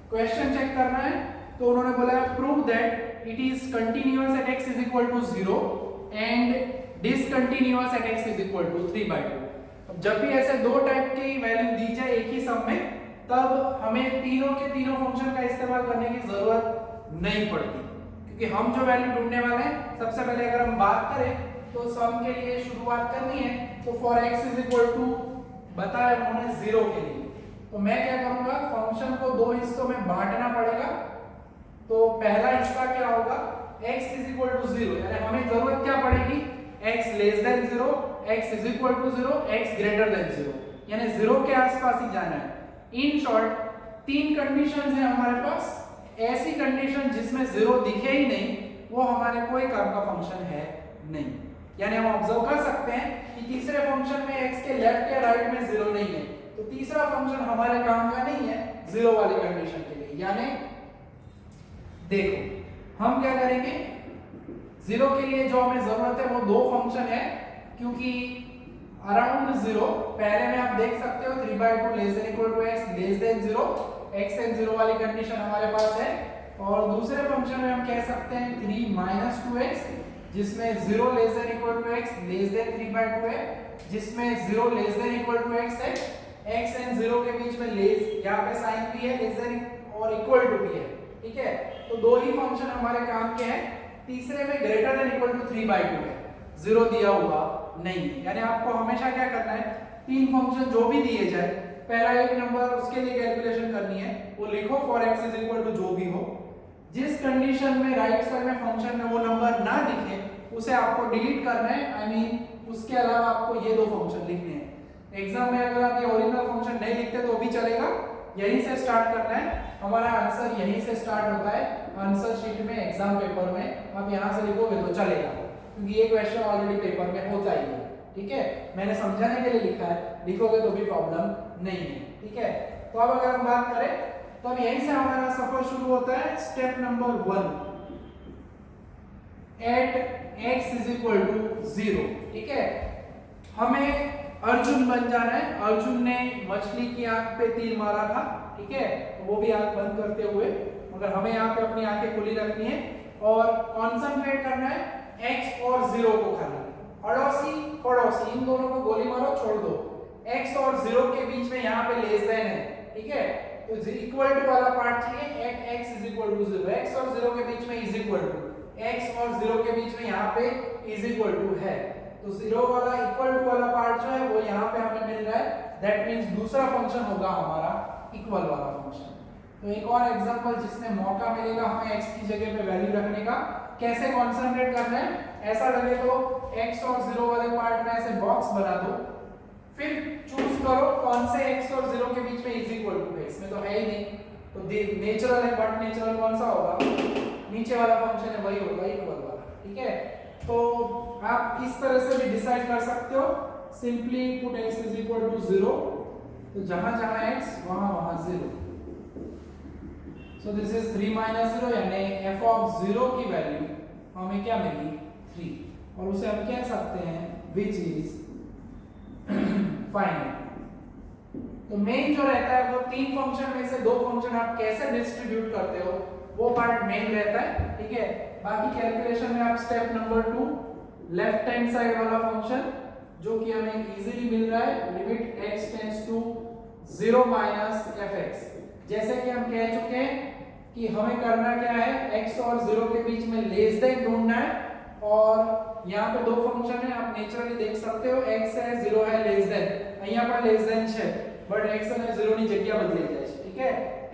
क्वेश्चन चेक करना है तो उन्होंने बोला है prove that it is continuous at x = 0 and discontinuous at x = 3/2। अब जब भी ऐसे दो टाइप की वैल्यू दी जाए एक ही सम में, तब हमें तीनों के तीनों फंक्शन का इस्तेमाल करने की जरूरत नहीं पड़ती, क्योंकि हम जो वैल्यू ढूंढने वाले हैं, सबसे पहले अगर हम बात करें तो सम के लिए शुरुआत करनी है तो फॉर x = बताया उन्होंने 0 के लिए, तो मैं क्या करूंगा फंक्शन को दो हिस्सों में बांटना पड़ेगा। तो पहला हिस्सा क्या होगा x = 0, यानी हमें जरूरत क्या पड़ेगी x less then 0, x = 0, x greater then 0, यानी 0 के आसपास ही जाना है। इन शॉर्ट 3 कंडीशंस हैं हमारे पास, ऐसी कंडीशन जिसमें 0 दिखे ही नहीं वो हमारे कोई काम का फंक्शन है नहीं। यानी हम ऑब्जर्व कर सकते हैं कि तीसरे फंक्शन में x के लेफ्ट या राइट में 0 नहीं है, तो तीसरा फंक्शन हमारे काम का नहीं है 0 वाली कंडीशन के लिए। यानी देखो हम क्या करेंगे, 0 के लिए जो हमें जरूरत है वो दो फंक्शन है, क्योंकि अराउंड 0 पहले में आप देख सकते हो 3/2 x less then 0, x and 0 वाली कंडीशन हमारे पास है, और दूसरे फंक्शन में हम कह सकते हैं 3 - 2x जिसमें 0 < x लेस देन 3/2 है, जिसमें 0 < x है, x एंड 0 के बीच में लेस यहाँ पे साइन भी है, लेस देन और इक्वल टू भी है, ठीक है। तो दो ही फंक्शन हमारे काम के हैं। तीसरे में ग्रेटर देन इक्वल टू 3/2 है, 0 दिया हुआ नहीं है। यानी आपको हमेशा क्या करना है, 3 फंक्शन जो भी दिए जाए पहला एक नंबर उसके लिए कैलकुलेशन करनी है, वो लिखो फॉर x = जो भी हो, जिस कंडीशन में राइट साइड में फंक्शन में वो नंबर ना दिखे उसे आपको डिलीट करना है। आई मीन उसके अलावा आपको ये दो फंक्शन लिखने हैं, एग्जाम में अगर आप ये ओरिजिनल फंक्शन नहीं लिखते तो भी चलेगा, यहीं से स्टार्ट करना है। हमारा आंसर यहीं से स्टार्ट होता है, आंसर शीट में एग्जाम पेपर में आप यहाँ से लिखोगे तो चलेगा, क्योंकि ये क्वेश्चन ऑलरेडी पेपर में होता ही है। ठीक है, मैंने समझाने के लिए लिखा है, लिखोगे तो भी प्रॉब्लम नहीं है। ठीक है, तो अब अगर हम बात करें तो अब यहीं से हमारा सफर शुरू होता है। Step number 1 at x is equal to 0। ठीक है, हमें अर्जुन बन जाना है। अर्जुन ने मछली की आंख पे तीर मारा था। ठीक है, तो वो भी आंख बंद करते हुए, मगर हमें यहाँ पे अपनी आंखें खुली रखनी है और कॉन्सेंट्रेट करना है x और 0 को खाली। अड़ोसी पड़ोसी इन दोनों को गोली मारो, छोड़ दो। x और 0 के बीच में यहाँ पे लेस देन है। ठीक है, तो इक्वल टू वाला पार्ट चाहिए। At x is equal to 0, x और 0 के बीच में इज इक्वल टू, x और 0 के बीच में यहाँ पे इज इक्वल टू है, तो 0 वाला इक्वल टू वाला पार्ट जो है वो यहाँ पे हमें मिल रहा है। दैट मींस दूसरा फंक्शन होगा हमारा इक्वल वाला फंक्शन। तो एक और एग्जांपल जिसमें मौका मिलेगा हमें x की जगह पे वैल्यू रखने का, कैसे कॉन्सेंट्रेट करना है। ऐसा लगे तो x और 0 वाले पार्ट में ऐसे बॉक्स बना दो, फिर चूज करो कौन से x और 0 के बीच में इज इक्वल टू है। इसमें तो है ही नहीं, तो नेचुरल है, बट नेचुरल कौन सा होगा, नीचे वाला फंक्शन है वही होगा, इक्वल वाला। ठीक है, तो आप इस तरह से भी डिसाइड कर सकते हो। Simply put x is equal to 0, तो जहां जहां x वहां वहां 0। सो दिस इज 3 माइनस 0, यानी f ऑफ 0 की वैल्यू हमें क्या मिली 3, और उसे हम कह सकते हैं विच इज फाइनाइट। तो मेन जो रहता है वो तीन फंक्शन में से दो फंक्शन आप कैसे डिस्ट्रीब्यूट करते हो वो पार्ट मेन रहता है। ठीक है, बाकी कैलकुलेशन में आप step number 2 left hand side वाला फंक्शन जो कि हमें इजीली मिल रहा है, limit x tends to 0 minus fx। जैसे कि हम कह चुके हैं कि हमें करना क्या है, x और 0 के बीच में लेस देन ढूंढना है, और यहाँ पे दो फंक्शन है, आप नेचुरली देख सकते हो, x है 0 है लेस देन, यहाँ पर लेस देन है, बट x અને 0 ની જગ્યા બદલાઈ જાય છે। ठीक है,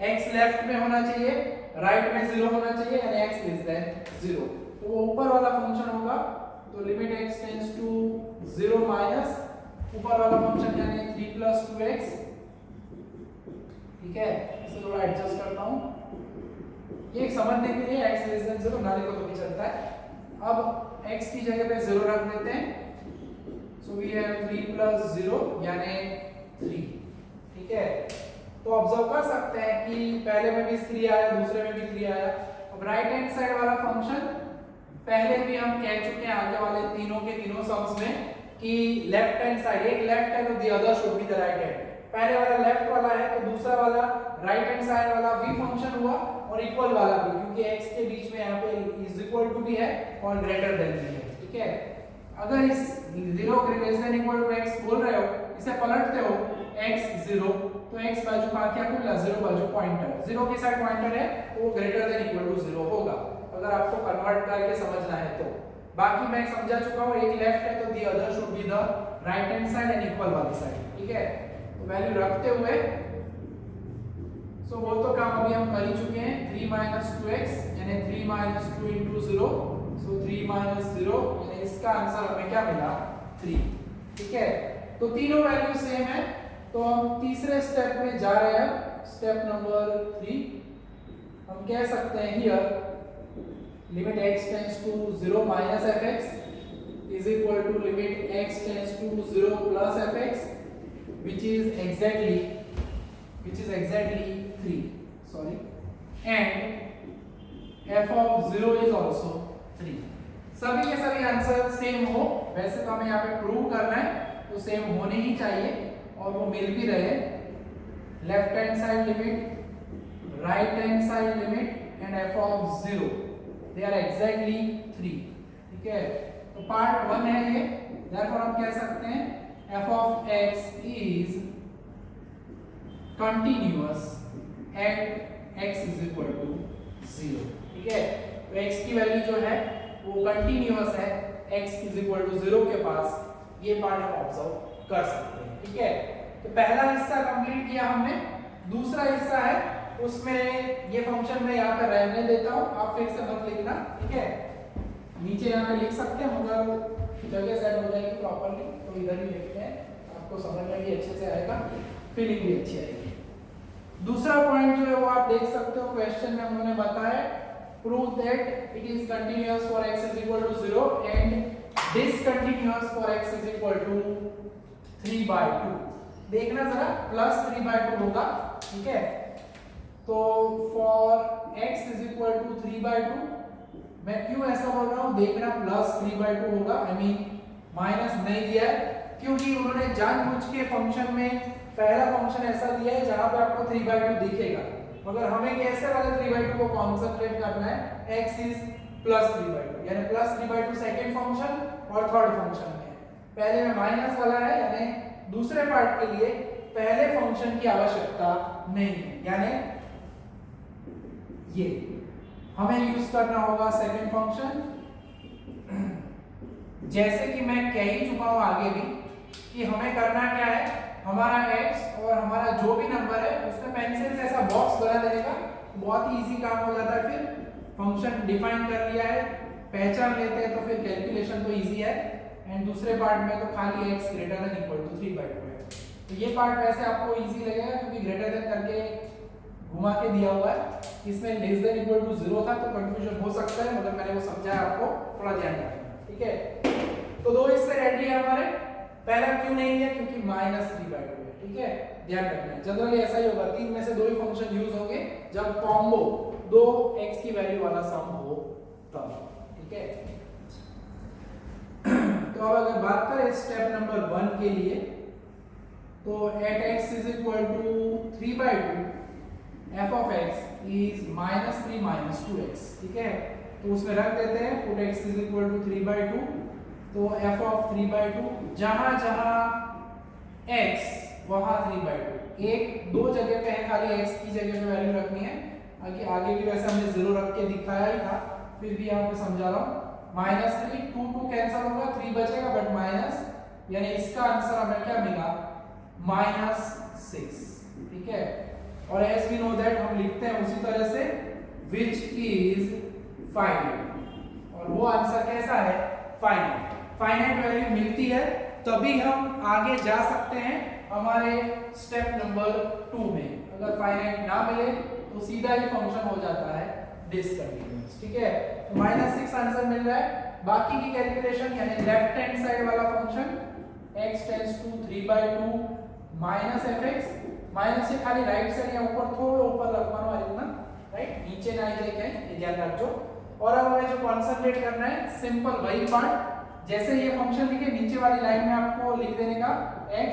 x लेफ्ट में होना चाहिए, राइट में 0 होना चाहिए, यानी x लेस देन 0, तो वो ऊपर वाला फंक्शन होगा। तो limit x tends to 0 minus ऊपर वाला फंक्शन यानी 3 प्लस 2x। ठीक है, इसे थोड़ा एडजस्ट करता हूँ, ये समझने के लिए x लेस देन 0 ना लिखो तो भी चलता है। अब x की जगह पे 0 रख देते हैं, सो वी हैव 3 प्लस 0 यानी 3। ठीक है, तो ऑब्जर्व कर सकते हैं कि पहले में भी 3 आया, दूसरे में भी 3 आया। अब राइट हैंड साइड वाला फंक्शन पहले भी हम कह चुके हैं आगे वाले तीनों के तीनों सम्स में कि लेफ्ट हैंड साइड, एक लेफ्ट है तो the other should be the right hand. पहले वाला लेफ्ट वाला है तो दूसरा वाला राइट हैंड साइड वाला भी फंक्शन हुआ और इक्वल वाला भी, क्योंकि x के बीच में यहाँ पे इज इक्वल टू भी है और ग्रेटर देन भी है। ठीक है, अगर इस 0 greater than equal to x बोल रहे हो, इसे पलटते हो x 0, तो x बाजू का क्या खुला, 0 बाजू पॉइंटर, 0 की साइड पॉइंटर है तो वो ग्रेटर देन इक्वल टू 0 होगा, अगर आपको कन्वर्ट करके समझना है तो। बाकी मैं समझा चुका हूँ, एक लेफ्ट है तो the other should be the right hand side and equal वाली साइड। ठीक है, तो वैल्यू रखते हुए सो वो तो काम अभी हम कर ही चुके हैं। 3 माइनस 2x यानी 3 माइनस 2 इंटू 0, सो 3 माइनस 0 यानी इसका आंसर हमें क्या मिला 3। ठीक है, तो तीनों वैल्यू सेम है, तो हम तीसरे स्टेप में जा रहे हैं, स्टेप नंबर 3। हम कह सकते हैं here limit x tends to 0 minus fx is equal to limit x tends to 0 plus fx which is exactly 3, sorry, and f of 0 is also 3। सभी के सभी आंसर सेम हो, वैसे तो हमें यहाँ पे प्रूव करना है तो सेम होने ही चाहिए और वो मिल भी रहे। Left hand side limit, right hand side limit and f of 0 they are exactly 3। ठीक है, तो पार्ट 1 है ये, therefore हम कह सकते हैं f of x is continuous at x is equal to 0। ठीक है, तो x की वैल्यू जो है वो कंटीन्यूअस है x is equal to 0 के पास, ये पार्ट हम ऑब्जर्व कर सकते हैं। ठीक है, तो पहला हिस्सा कंप्लीट किया हमने। दूसरा हिस्सा है उसमें ये फंक्शन मैं यहाँ पे रहने देता हूँ, आप फिर से मत लिखना। ठीक है, नीचे यहाँ पे लिख सकते हैं मगर जगह सेट हो जाएगी प्रॉपर्ली, तो इधर ही लिखते हैं, आपको आपको समझ में भी अच्छे से आएगा, फीलिंग भी अच्छी आएगी। दूसरा पॉइंट जो है वो आप देख सकते हो क्वेश्चन में उन्होंने बताया, prove that it is continuous for x is equal to 0 and discontinuous for x is equal to 3/2। देखना जरा प्लस 3/2 होगा, ठीक है। तो for x is equal to 3/2, मैं क्यों ऐसा बोल रहा हूं, देखना प्लस 3/2 होगा, आई मीन माइनस नहीं दिया है, क्योंकि उन्होंने जानबूझ के फंक्शन में पहला फंक्शन ऐसा दिया है जहां पे आपको 3/2 दिखेगा, मगर हमें कैसे वाले 3/2 को कॉन्सेंट्रेट करना है, x इज प्लस 3/2, यानी प्लस 3/2 सेकंड फंक्शन और थर्ड फंक्शन में। पहले में माइनस वाला है, यानी दूसरे पार्ट के लिए पहले फंक्शन की आवश्यकता नहीं है, यानी ये हमें यूज करना होगा सेकंड फंक्शन। जैसे कि मैं कह ही चुका हूं आगे भी कि हमें करना क्या है, हमारा x और हमारा जो भी नंबर है उसमें पेंसिल से ऐसा बॉक्स बना देने का, बहुत ही इजी काम हो जाता है। फिर फंक्शन डिफाइन कर लिया है, पहचान लेते हैं, तो फिर कैलकुलेशन तो इजी है। एंड दूसरे पार्ट में तो खाली x greater than equal to 3/2 है, तो ये पार्ट वैसे आपको इजी लगेगा क्योंकि ग्रेटर देन करके घुमा के दिया हुआ है, इसमें लेस देन इक्वल टू 0 था तो कंफ्यूजन हो सकता है, मगर मैंने वो समझाया आपको, थोड़ा ध्यान रखना, ठीक है। तो दो इससे रेडी है हमारे, पहला क्यों नहीं है, क्योंकि -3/2 है, ठीक है, ध्यान रखना। जनरली ऐसा ही होगा, तीन में से दो ही फंक्शन यूज होंगे जब कॉम्बो दो x की वैल्यू वाला सम हो तब, ठीक है। तो अब अगर बात करें स्टेप नंबर 1 के लिए, तो at x is equal to 3/2 f of x is -3 - 2x, ठीक है। तो उसमें रख देते हैं put x is equal to 3/2, तो f of 3/2, जहां जहां x वहां 3/2, एक दो जगह पे है, खाली x की जगह पे वैल्यू रखनी है, आगे भी वैसे हमने 0 रख के दिखाया ही था, फिर भी यहाँ पे समझा रहा हूँ। -3 2 कैंसिल होगा, 3 बचेगा, बट माइनस, यानी इसका आंसर हमें क्या मिला, -6, ठीक है। और एज वी नो दैट हम लिखते हैं उसी तरह से विच इज फाइनाइट, और वो आंसर कैसा है, फाइनाइट। फाइनाइट वैल्यू मिलती है तभी हम आगे जा सकते हैं हमारे स्टेप नंबर 2 में। अगर फाइनाइट ना मिले तो सीधा ही फंक्शन हो जाता है डिसकंटिन्यूअस, ठीक है। तो -6 आंसर मिल रहा है। बाकी की कैलकुलेशन यानी लेफ्ट हैंड साइड वाला function x tends to 3/2 -fx, minus से खाली राइट साइड या ऊपर थोड़ा ऊपर रखवानो है इतना, राइट, नीचे ना ही जाए, ये ध्यान रखो। और अब हमें जो कंसंट्रेट करना है, सिंपल वही पार्ट, जैसे ये फंक्शन लिखे नीचे वाली लाइन में आपको लिख देने का x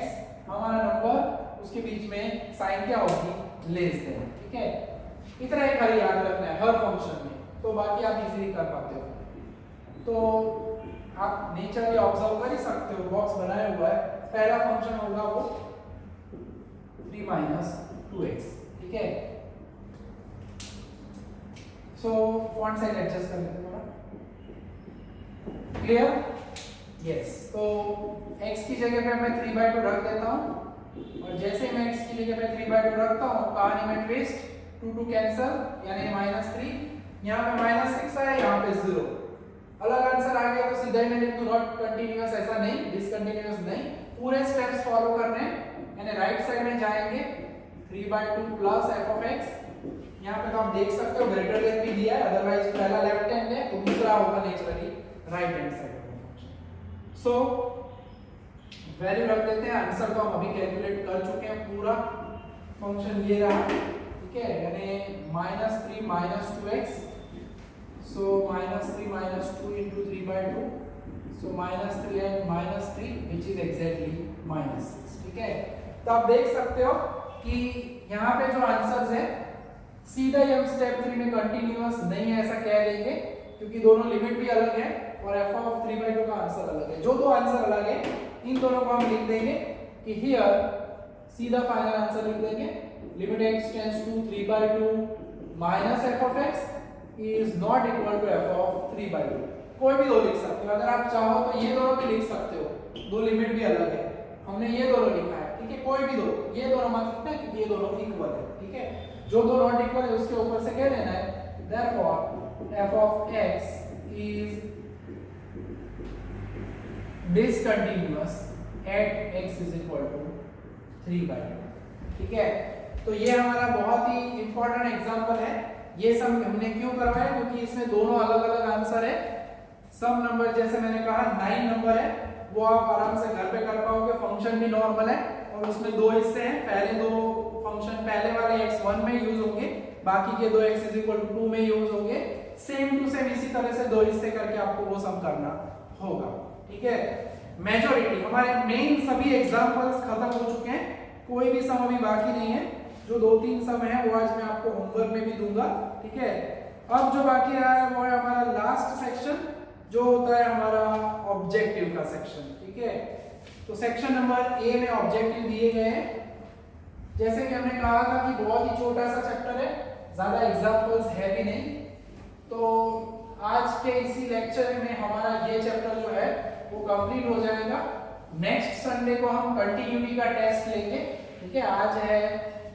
हमारा नंबर, उसके बीच में साइन क्या होगी, लेस देन, ठीक है। इतना ही खाली याद रखना है हर फंक्शन में, तो बाकी आप इजीली कर पाते हो। तो आप नेचर ऑब्जर्व कर ही सकते हो, बॉक्स बनाया हुआ है, पहला फंक्शन होगा वो 3 - 2x, ठीक है। सो फॉन्ट साइज एडजस्ट कर लेते हैं थोड़ा, क्लियर, यस। तो x की जगह पे मैं 3/2 रख देता हूं, और जैसे मैं x की जगह पे 3/2 रखता हूं, कहानी में ट्विस्ट, 2 कैंसिल, यानी -3, यहाँ पे -6 आया, यहाँ पे 0, अलग आंसर आ गया, तो सीधा ही मैं लिख दूं नॉट कंटिन्यूअस, ऐसा नहीं, डिसकंटिन्यूअस नहीं, पूरे स्टेप्स फॉलो करने, यानी राइट साइड में जाएंगे 3/2 प्लस f of x, यहाँ पे तो आप देख सकते हो ग्रेटर देन भी दिया है, अदरवाइज पहला लेफ्ट हैंड है तो दूसरा होगा नेचुरली राइट हैंड साइड का फंक्शन। सो वैल्यू रख देते हैं, आंसर तो हम अभी कैलकुलेट कर चुके हैं, पूरा फंक्शन ये रहा, ठीक है, यानी -3 - 2x, so -3 - 2 into 3/2, so -3 and -3 which is exactly -6, ठीक है। तो आप देख सकते हो कि यहाँ पे जो आंसर्स है सीधा ही हम स्टेप 3 में कंटिन्यूअस नहीं है ऐसा कह देंगे, क्योंकि दोनों लिमिट भी अलग है और f of 3/2 का आंसर अलग है। जो दो आंसर अलग है इन दोनों को हम लिख देंगे कि हियर सीधा फाइनल आंसर लिख देंगे, limit x tends to 3/2 minus f of x is not equal to f of 3/2। कोई भी दो लिख सकते हो, अगर आप चाहो तो ये दोनों भी लिख सकते हो, दो लिमिट भी अलग है, हमने ये दोनों लिखा है, ठीक है। कोई भी दो, ये दोनों मत लिखना कि ये दोनों इक्वल है, ठीक है। जो दो नॉट इक्वल है उसके ऊपर से कह देना है therefore f of x is discontinuous at x is equal to 3/2। ठीक है, तो ये हमारा बहुत ही इंपॉर्टेंट एग्जांपल है। ये सब हमने क्यों करवाया, क्योंकि इसमें दोनों अलग अलग आंसर है। सम नंबर जैसे मैंने कहा 9 नंबर है, वो आप आराम से घर पे कर पाओगे। फंक्शन भी नॉर्मल है और उसमें दो हिस्से हैं। पहले दो फंक्शन पहले वाले x1 में यूज होंगे, बाकी के दो x इज इक्वल टू 2 में यूज होंगे। सेम टू सेम इसी तरह से दो हिस्से करके आपको वो सम करना होगा। ठीक है, मेजॉरिटी हमारे मेन सभी एग्जांपल्स खत्म हो चुके हैं, कोई भी सम अभी बाकी नहीं है। जो 2-3 सम है वो आज मैं आपको होमवर्क में भी दूंगा। ठीक है, अब जो बाकी रहा है वो है हमारा लास्ट सेक्शन, जो होता है हमारा ऑब्जेक्टिव का सेक्शन। ठीक है, तो सेक्शन नंबर ए में ऑब्जेक्टिव दिए गए हैं। जैसे कि हमने कहा था कि बहुत ही छोटा सा चैप्टर है, ज्यादा एग्जांपल्स है भी नहीं, तो आज के इसी लेक्चर में हमारा ये चैप्टर जो है वो कंप्लीट हो जाएगा। नेक्स्ट संडे को हम कंटिन्यूटी का टेस्ट लेंगे। ठीक है, आज है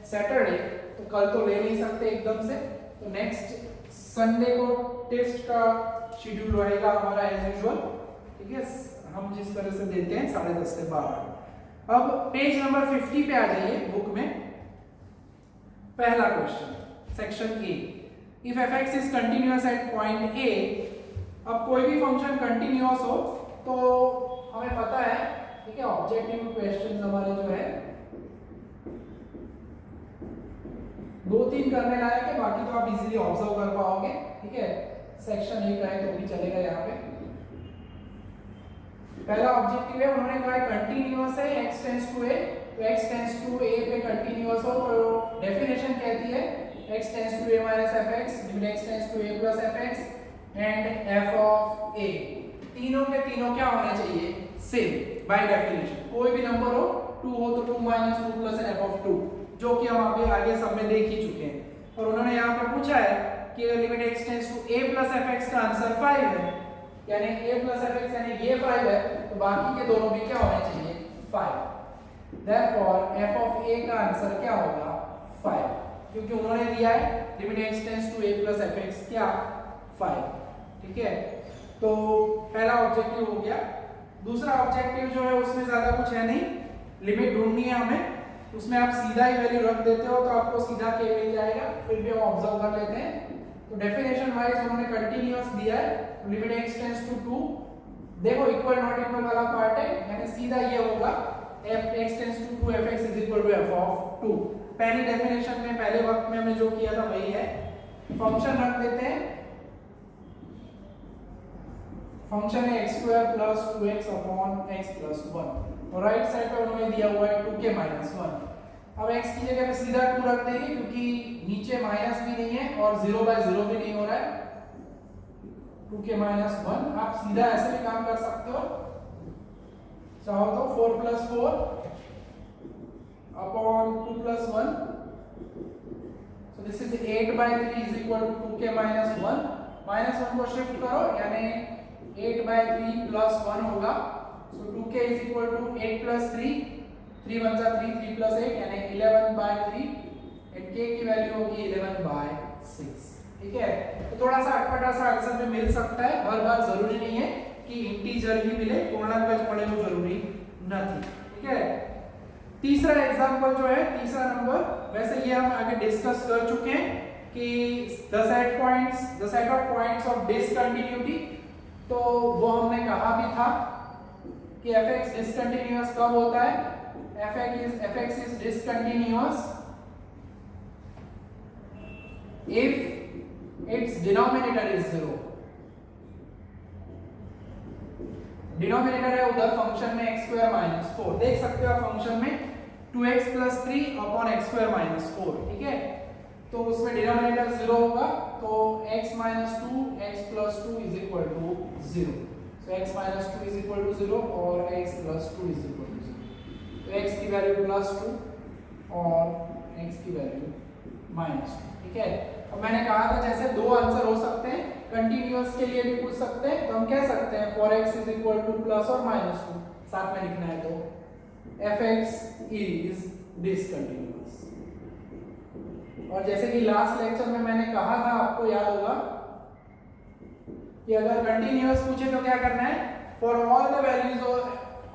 सैटरडे, तो कल तो ले नहीं सकते एकदम से, तो नेक्स्ट संडे को टेस्ट का शेड्यूल रहेगा हमारा एज यूजुअल। ठीक है, हम जिस तरह से देते हैं 10:30 से 12। अब पेज नंबर 50 पे आ जाइए बुक में। पहला question, section A, if fx is continuous at point A. अब कोई भी फंक्शन कंटिन्यूअस हो तो हमें पता है, ठीक है, ऑब्जेक्टिव क्वेश्चन हमारे जो है 2-3 करने लायक है, बाकी तो आप इजीली ऑब्जर्व कर पाओगे। ठीक है, सेक्शन ए का है तो भी चलेगा। यहाँ पे पहला ऑब्जेक्टिव है, उन्होंने कहा है कंटिन्यूअस है x टेंड्स टू a, तो x टेंड्स टू a पे कंटिन्यूअस हो तो डेफिनेशन कहती है x tends to a minus fx, limit x tends to a plus fx and f of a। तीनों के तीनों क्या होने चाहिए, सेम बाय डेफिनेशन। कोई भी नंबर हो, 2 हो तो 2 माइनस 2 प्लस f ऑफ 2, जो कि हम अभी आगे सब में देख ही चुके हैं। और उन्होंने यहाँ पे पूछा है कि अगर limit x tends to a plus fx का आंसर 5 है, यानी a प्लस fx यानी ये 5 है, तो बाकी के दोनों भी क्या होने चाहिए, 5। देयरफॉर f ऑफ a का आंसर क्या होगा, 5, क्योंकि उन्होंने दिया है limit x tends to a plus fx क्या, 5। ठीक है, तो पहला ऑब्जेक्टिव हो गया। दूसरा ऑब्जेक्टिव जो है उसमें ज्यादा कुछ है नहीं, लिमिट ढूंढनी है हमें, उसमें आप सीधा ही वैल्यू रख देते हो तो आपको सीधा k मिल जाएगा, फिर भी हम ऑब्जर्व कर लेते हैं। तो डेफिनेशन वाइज उन्होंने कंटिन्यूअस दिया है, तो लिमिट x टेंड्स टू 2, देखो इक्वल नॉट इक्वल वाला पार्ट है, यानी सीधा ये होगा f x tends to 2 fx is equal to f of 2। पहली डेफिनेशन में पहले वक्त में हमने जो किया था वही है। फंक्शन रख देते हैं, फंक्शन है x square plus 2x upon x plus 1, और राइट साइड पे उन्होंने दिया हुआ है 2k माइनस 1। अब x की जगह पे सीधा 2 रख देंगे, क्योंकि नीचे माइनस भी नहीं है और 0/0 भी नहीं हो रहा है, 2k माइनस 1। आप सीधा ऐसे भी काम कर सकते हो, चाहो तो 4 plus 4 upon 2 plus 1, so this is 8/3 is equal to 2k minus 1। Minus 1 को शिफ्ट करो, यानी 8/3 प्लस 1 होगा, so 2k is equal to 8 plus 3, 3 1 जा 3, 3 plus 8 यानी 11/3, एंड k की वैल्यू होगी 11/6। ठीक है, तो थोड़ा सा अटपटा सा आंसर में मिल सकता है, हर बार जरूरी नहीं है कि इंटीजर ही मिले, पूर्णांक पड़े वो जरूरी नहीं। ठीक है, तीसरा एग्जांपल जो है, तीसरा नंबर, वैसे ये हम आगे डिस्कस कर चुके हैं कि the set of points of discontinuity, तो वो हमने कहा भी था कि fx डिसकंटिन्यूअस कब होता है, fx is discontinuous if its denominator is 0। Denominator है उधर फंक्शन में x स्क्वायर माइनस 4, देख सकते हो आप फंक्शन में 2x plus 3 upon x square minus 4। ठीक है, तो उसमें डिनोमिनेटर 0 होगा, तो x minus 2 x plus 2 is equal to 0, so x minus 2 is equal to 0 और x plus 2 is equal to 0, तो x की वैल्यू प्लस 2 और x की वैल्यू माइनस 2। ठीक है, अब मैंने कहा था जैसे दो आंसर हो सकते हैं, कंटिन्यूअस के लिए भी पूछ सकते हैं, तो हम कह सकते हैं for x is equal two plus और माइनस 2, साथ में लिखना है तो fx इज डिसकंटिन्यूअस। और जैसे कि लास्ट लेक्चर में मैंने कहा था, आपको याद होगा कि अगर कंटिन्यूअस पूछे तो क्या करना है, for all the values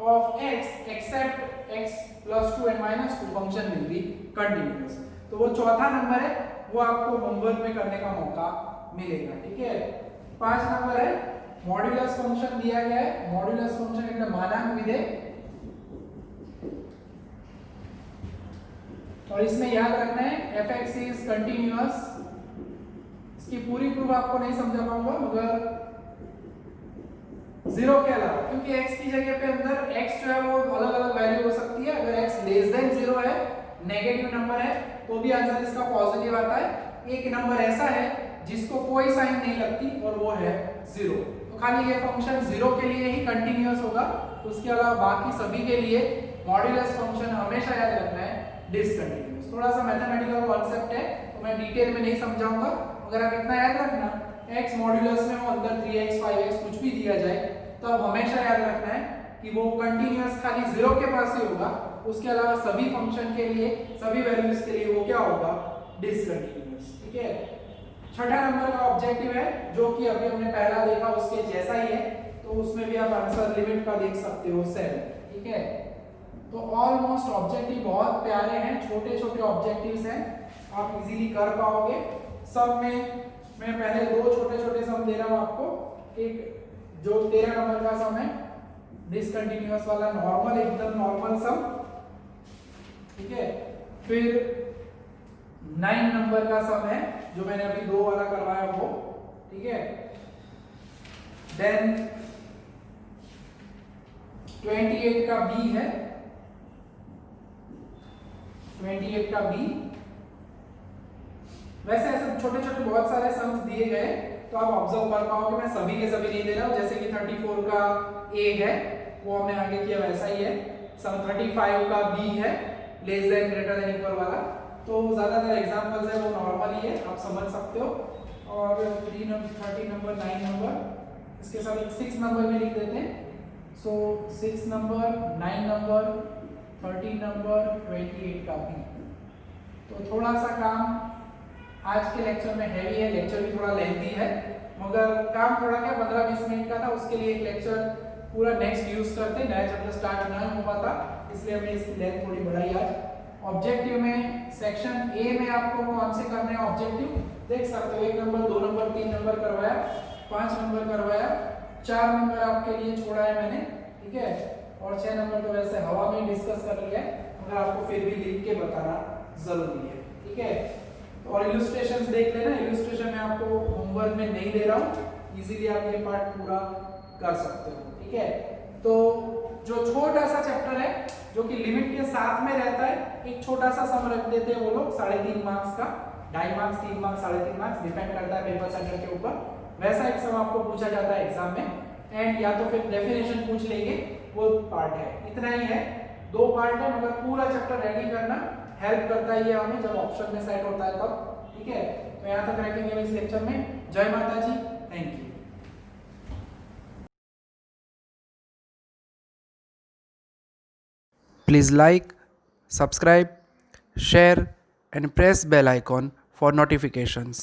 of x except x plus 2 and minus 2 function will be continuous। तो वो चौथा नंबर है, वो आपको होमवर्क में करने का मौका मिलेगा। ठीक है, 5 नंबर है मॉड्यूलस फंक्शन दिया गया है। मॉड्यूलस फंक्शन એટલે માનાંક વિધેય, और इसमें याद रखना है fx is continuous। इसकी पूरी प्रूफ आपको नहीं समझा पाऊंगा मगर जीरो के अलावा, क्योंकि x की जगह पे अंदर x जो है वो अलग अलग वैल्यू हो सकती है। अगर x लेस देन जीरो है, नेगेटिव नंबर है, तो भी आंसर इसका पॉजिटिव आता है। एक नंबर ऐसा है जिसको कोई साइन नहीं लगती और वो है जीरो, तो खाली ये फंक्शन जीरो के लिए ही कंटिन्यूअस होगा। उसके अलावा बाकी सभी के लिए मॉड्यूलस फंक्शन हमेशा याद रखना है डिसकंटिन्यूअस। थोड़ा सा मैथमेटिकल कॉन्सेप्ट है तो मैं डिटेल में नहीं समझाऊंगा, मगर आप इतना याद रखना x मॉड्यूलस में हो अंदर 3x 5x कुछ भी दिया जाए तो अब हमेशा याद रखना है कि वो कंटिन्यूअस खाली जीरो के पास ही होगा। उसके अलावा सभी फंक्शन के लिए, सभी वैल्यूज के लिए वो क्या होगा, डिसकंटिन्यूअस। ठीक है, छठा नंबर का ऑब्जेक्टिव है जो कि अभी हमने पहला देखा उसके जैसा ही है, तो उसमें भी आप आंसर लिमिट का देख सकते हो 7। ठीक है, तो ऑलमोस्ट ऑब्जेक्टिव बहुत प्यारे हैं, छोटे छोटे ऑब्जेक्टिव्स हैं, आप इजीली कर पाओगे। सब में मैं पहले दो छोटे छोटे सम दे रहा हूं आपको। एक जो 13 नंबर का सम है डिसकंटिन्यूअस वाला, नॉर्मल एकदम नॉर्मल सम। ठीक है, फिर 9 नंबर का सम है जो मैंने अभी दो वाला करवाया वो। ठीक है, देन 28 का बी है, 28 का बी। वैसे ऐसे छोटे छोटे बहुत सारे सम्स दिए गए तो आप ऑब्जर्व कर पाओगे, मैं सभी के सभी नहीं दे रहा हूं। जैसे कि 34 का ए है वो हमने आगे किया वैसा ही है। सम 35 का बी है, less than greater than equal वाला। तो ज्यादातर एग्जांपल्स है वो नॉर्मल ही है, आप समझ सकते हो। और 3 नंबर 30 नंबर 9 नंबर, इसके साथ एक 6 नंबर में लिख देते हैं। सो 6 नंबर 9 नंबर 30 नंबर 28 का बी। तो थोड़ा सा काम आज के लेक्चर में हैवी है, लेक्चर भी थोड़ा लेंथी है, मगर काम थोड़ा क्या 15-20 मिनट का था, उसके लिए एक लेक्चर पूरा नेक्स्ट यूज करते, नया चैप्टर स्टार्ट ना हो पाता, इसलिए हमने इसकी लेंथ थोड़ी बढ़ाई आज। ऑब्जेक्टिव में सेक्शन ए में आपको कौन से करने हैं ऑब्जेक्टिव देख सकते हो। 1 नंबर 2 नंबर 3 नंबर करवाया, 5 नंबर करवाया, 4 नंबर आपके लिए छोड़ा है मैंने। ठीक है, और 6 नंबर तो वैसे हवा में डिस्कस कर लिया है, मगर आपको फिर भी लिख के बताना जरूरी है। ठीक है, और इलस्ट्रेशंस देख लेना। इलस्ट्रेशन मैं आपको होमवर्क में नहीं दे रहा हूँ, इजीली आप ये पार्ट पूरा कर सकते हो। ठीक है, तो जो छोटा सा चैप्टर है जो कि लिमिट के साथ में रहता है, एक छोटा सा सम रख देते हैं वो लोग 3.5 मार्क्स का, 2.5 मार्क्स 3 मार्क्स 3.5 मार्क्स, डिपेंड करता है पेपर सेंटर के ऊपर। वैसा एक सम आपको पूछा जाता है एग्जाम में, एंड या तो फिर डेफिनेशन पूछ लेंगे, वो पार्ट है। इतना ही है, 2 पार्ट है, मगर पूरा चैप्टर रेडी करना हेल्प करता ही है हमें जब ऑप्शन में सेट होता है तब। ठीक है, तो यहाँ तक रखेंगे इस लेक्चर में। जय माता जी, thank you. Please like, subscribe, share and press bell icon for notifications.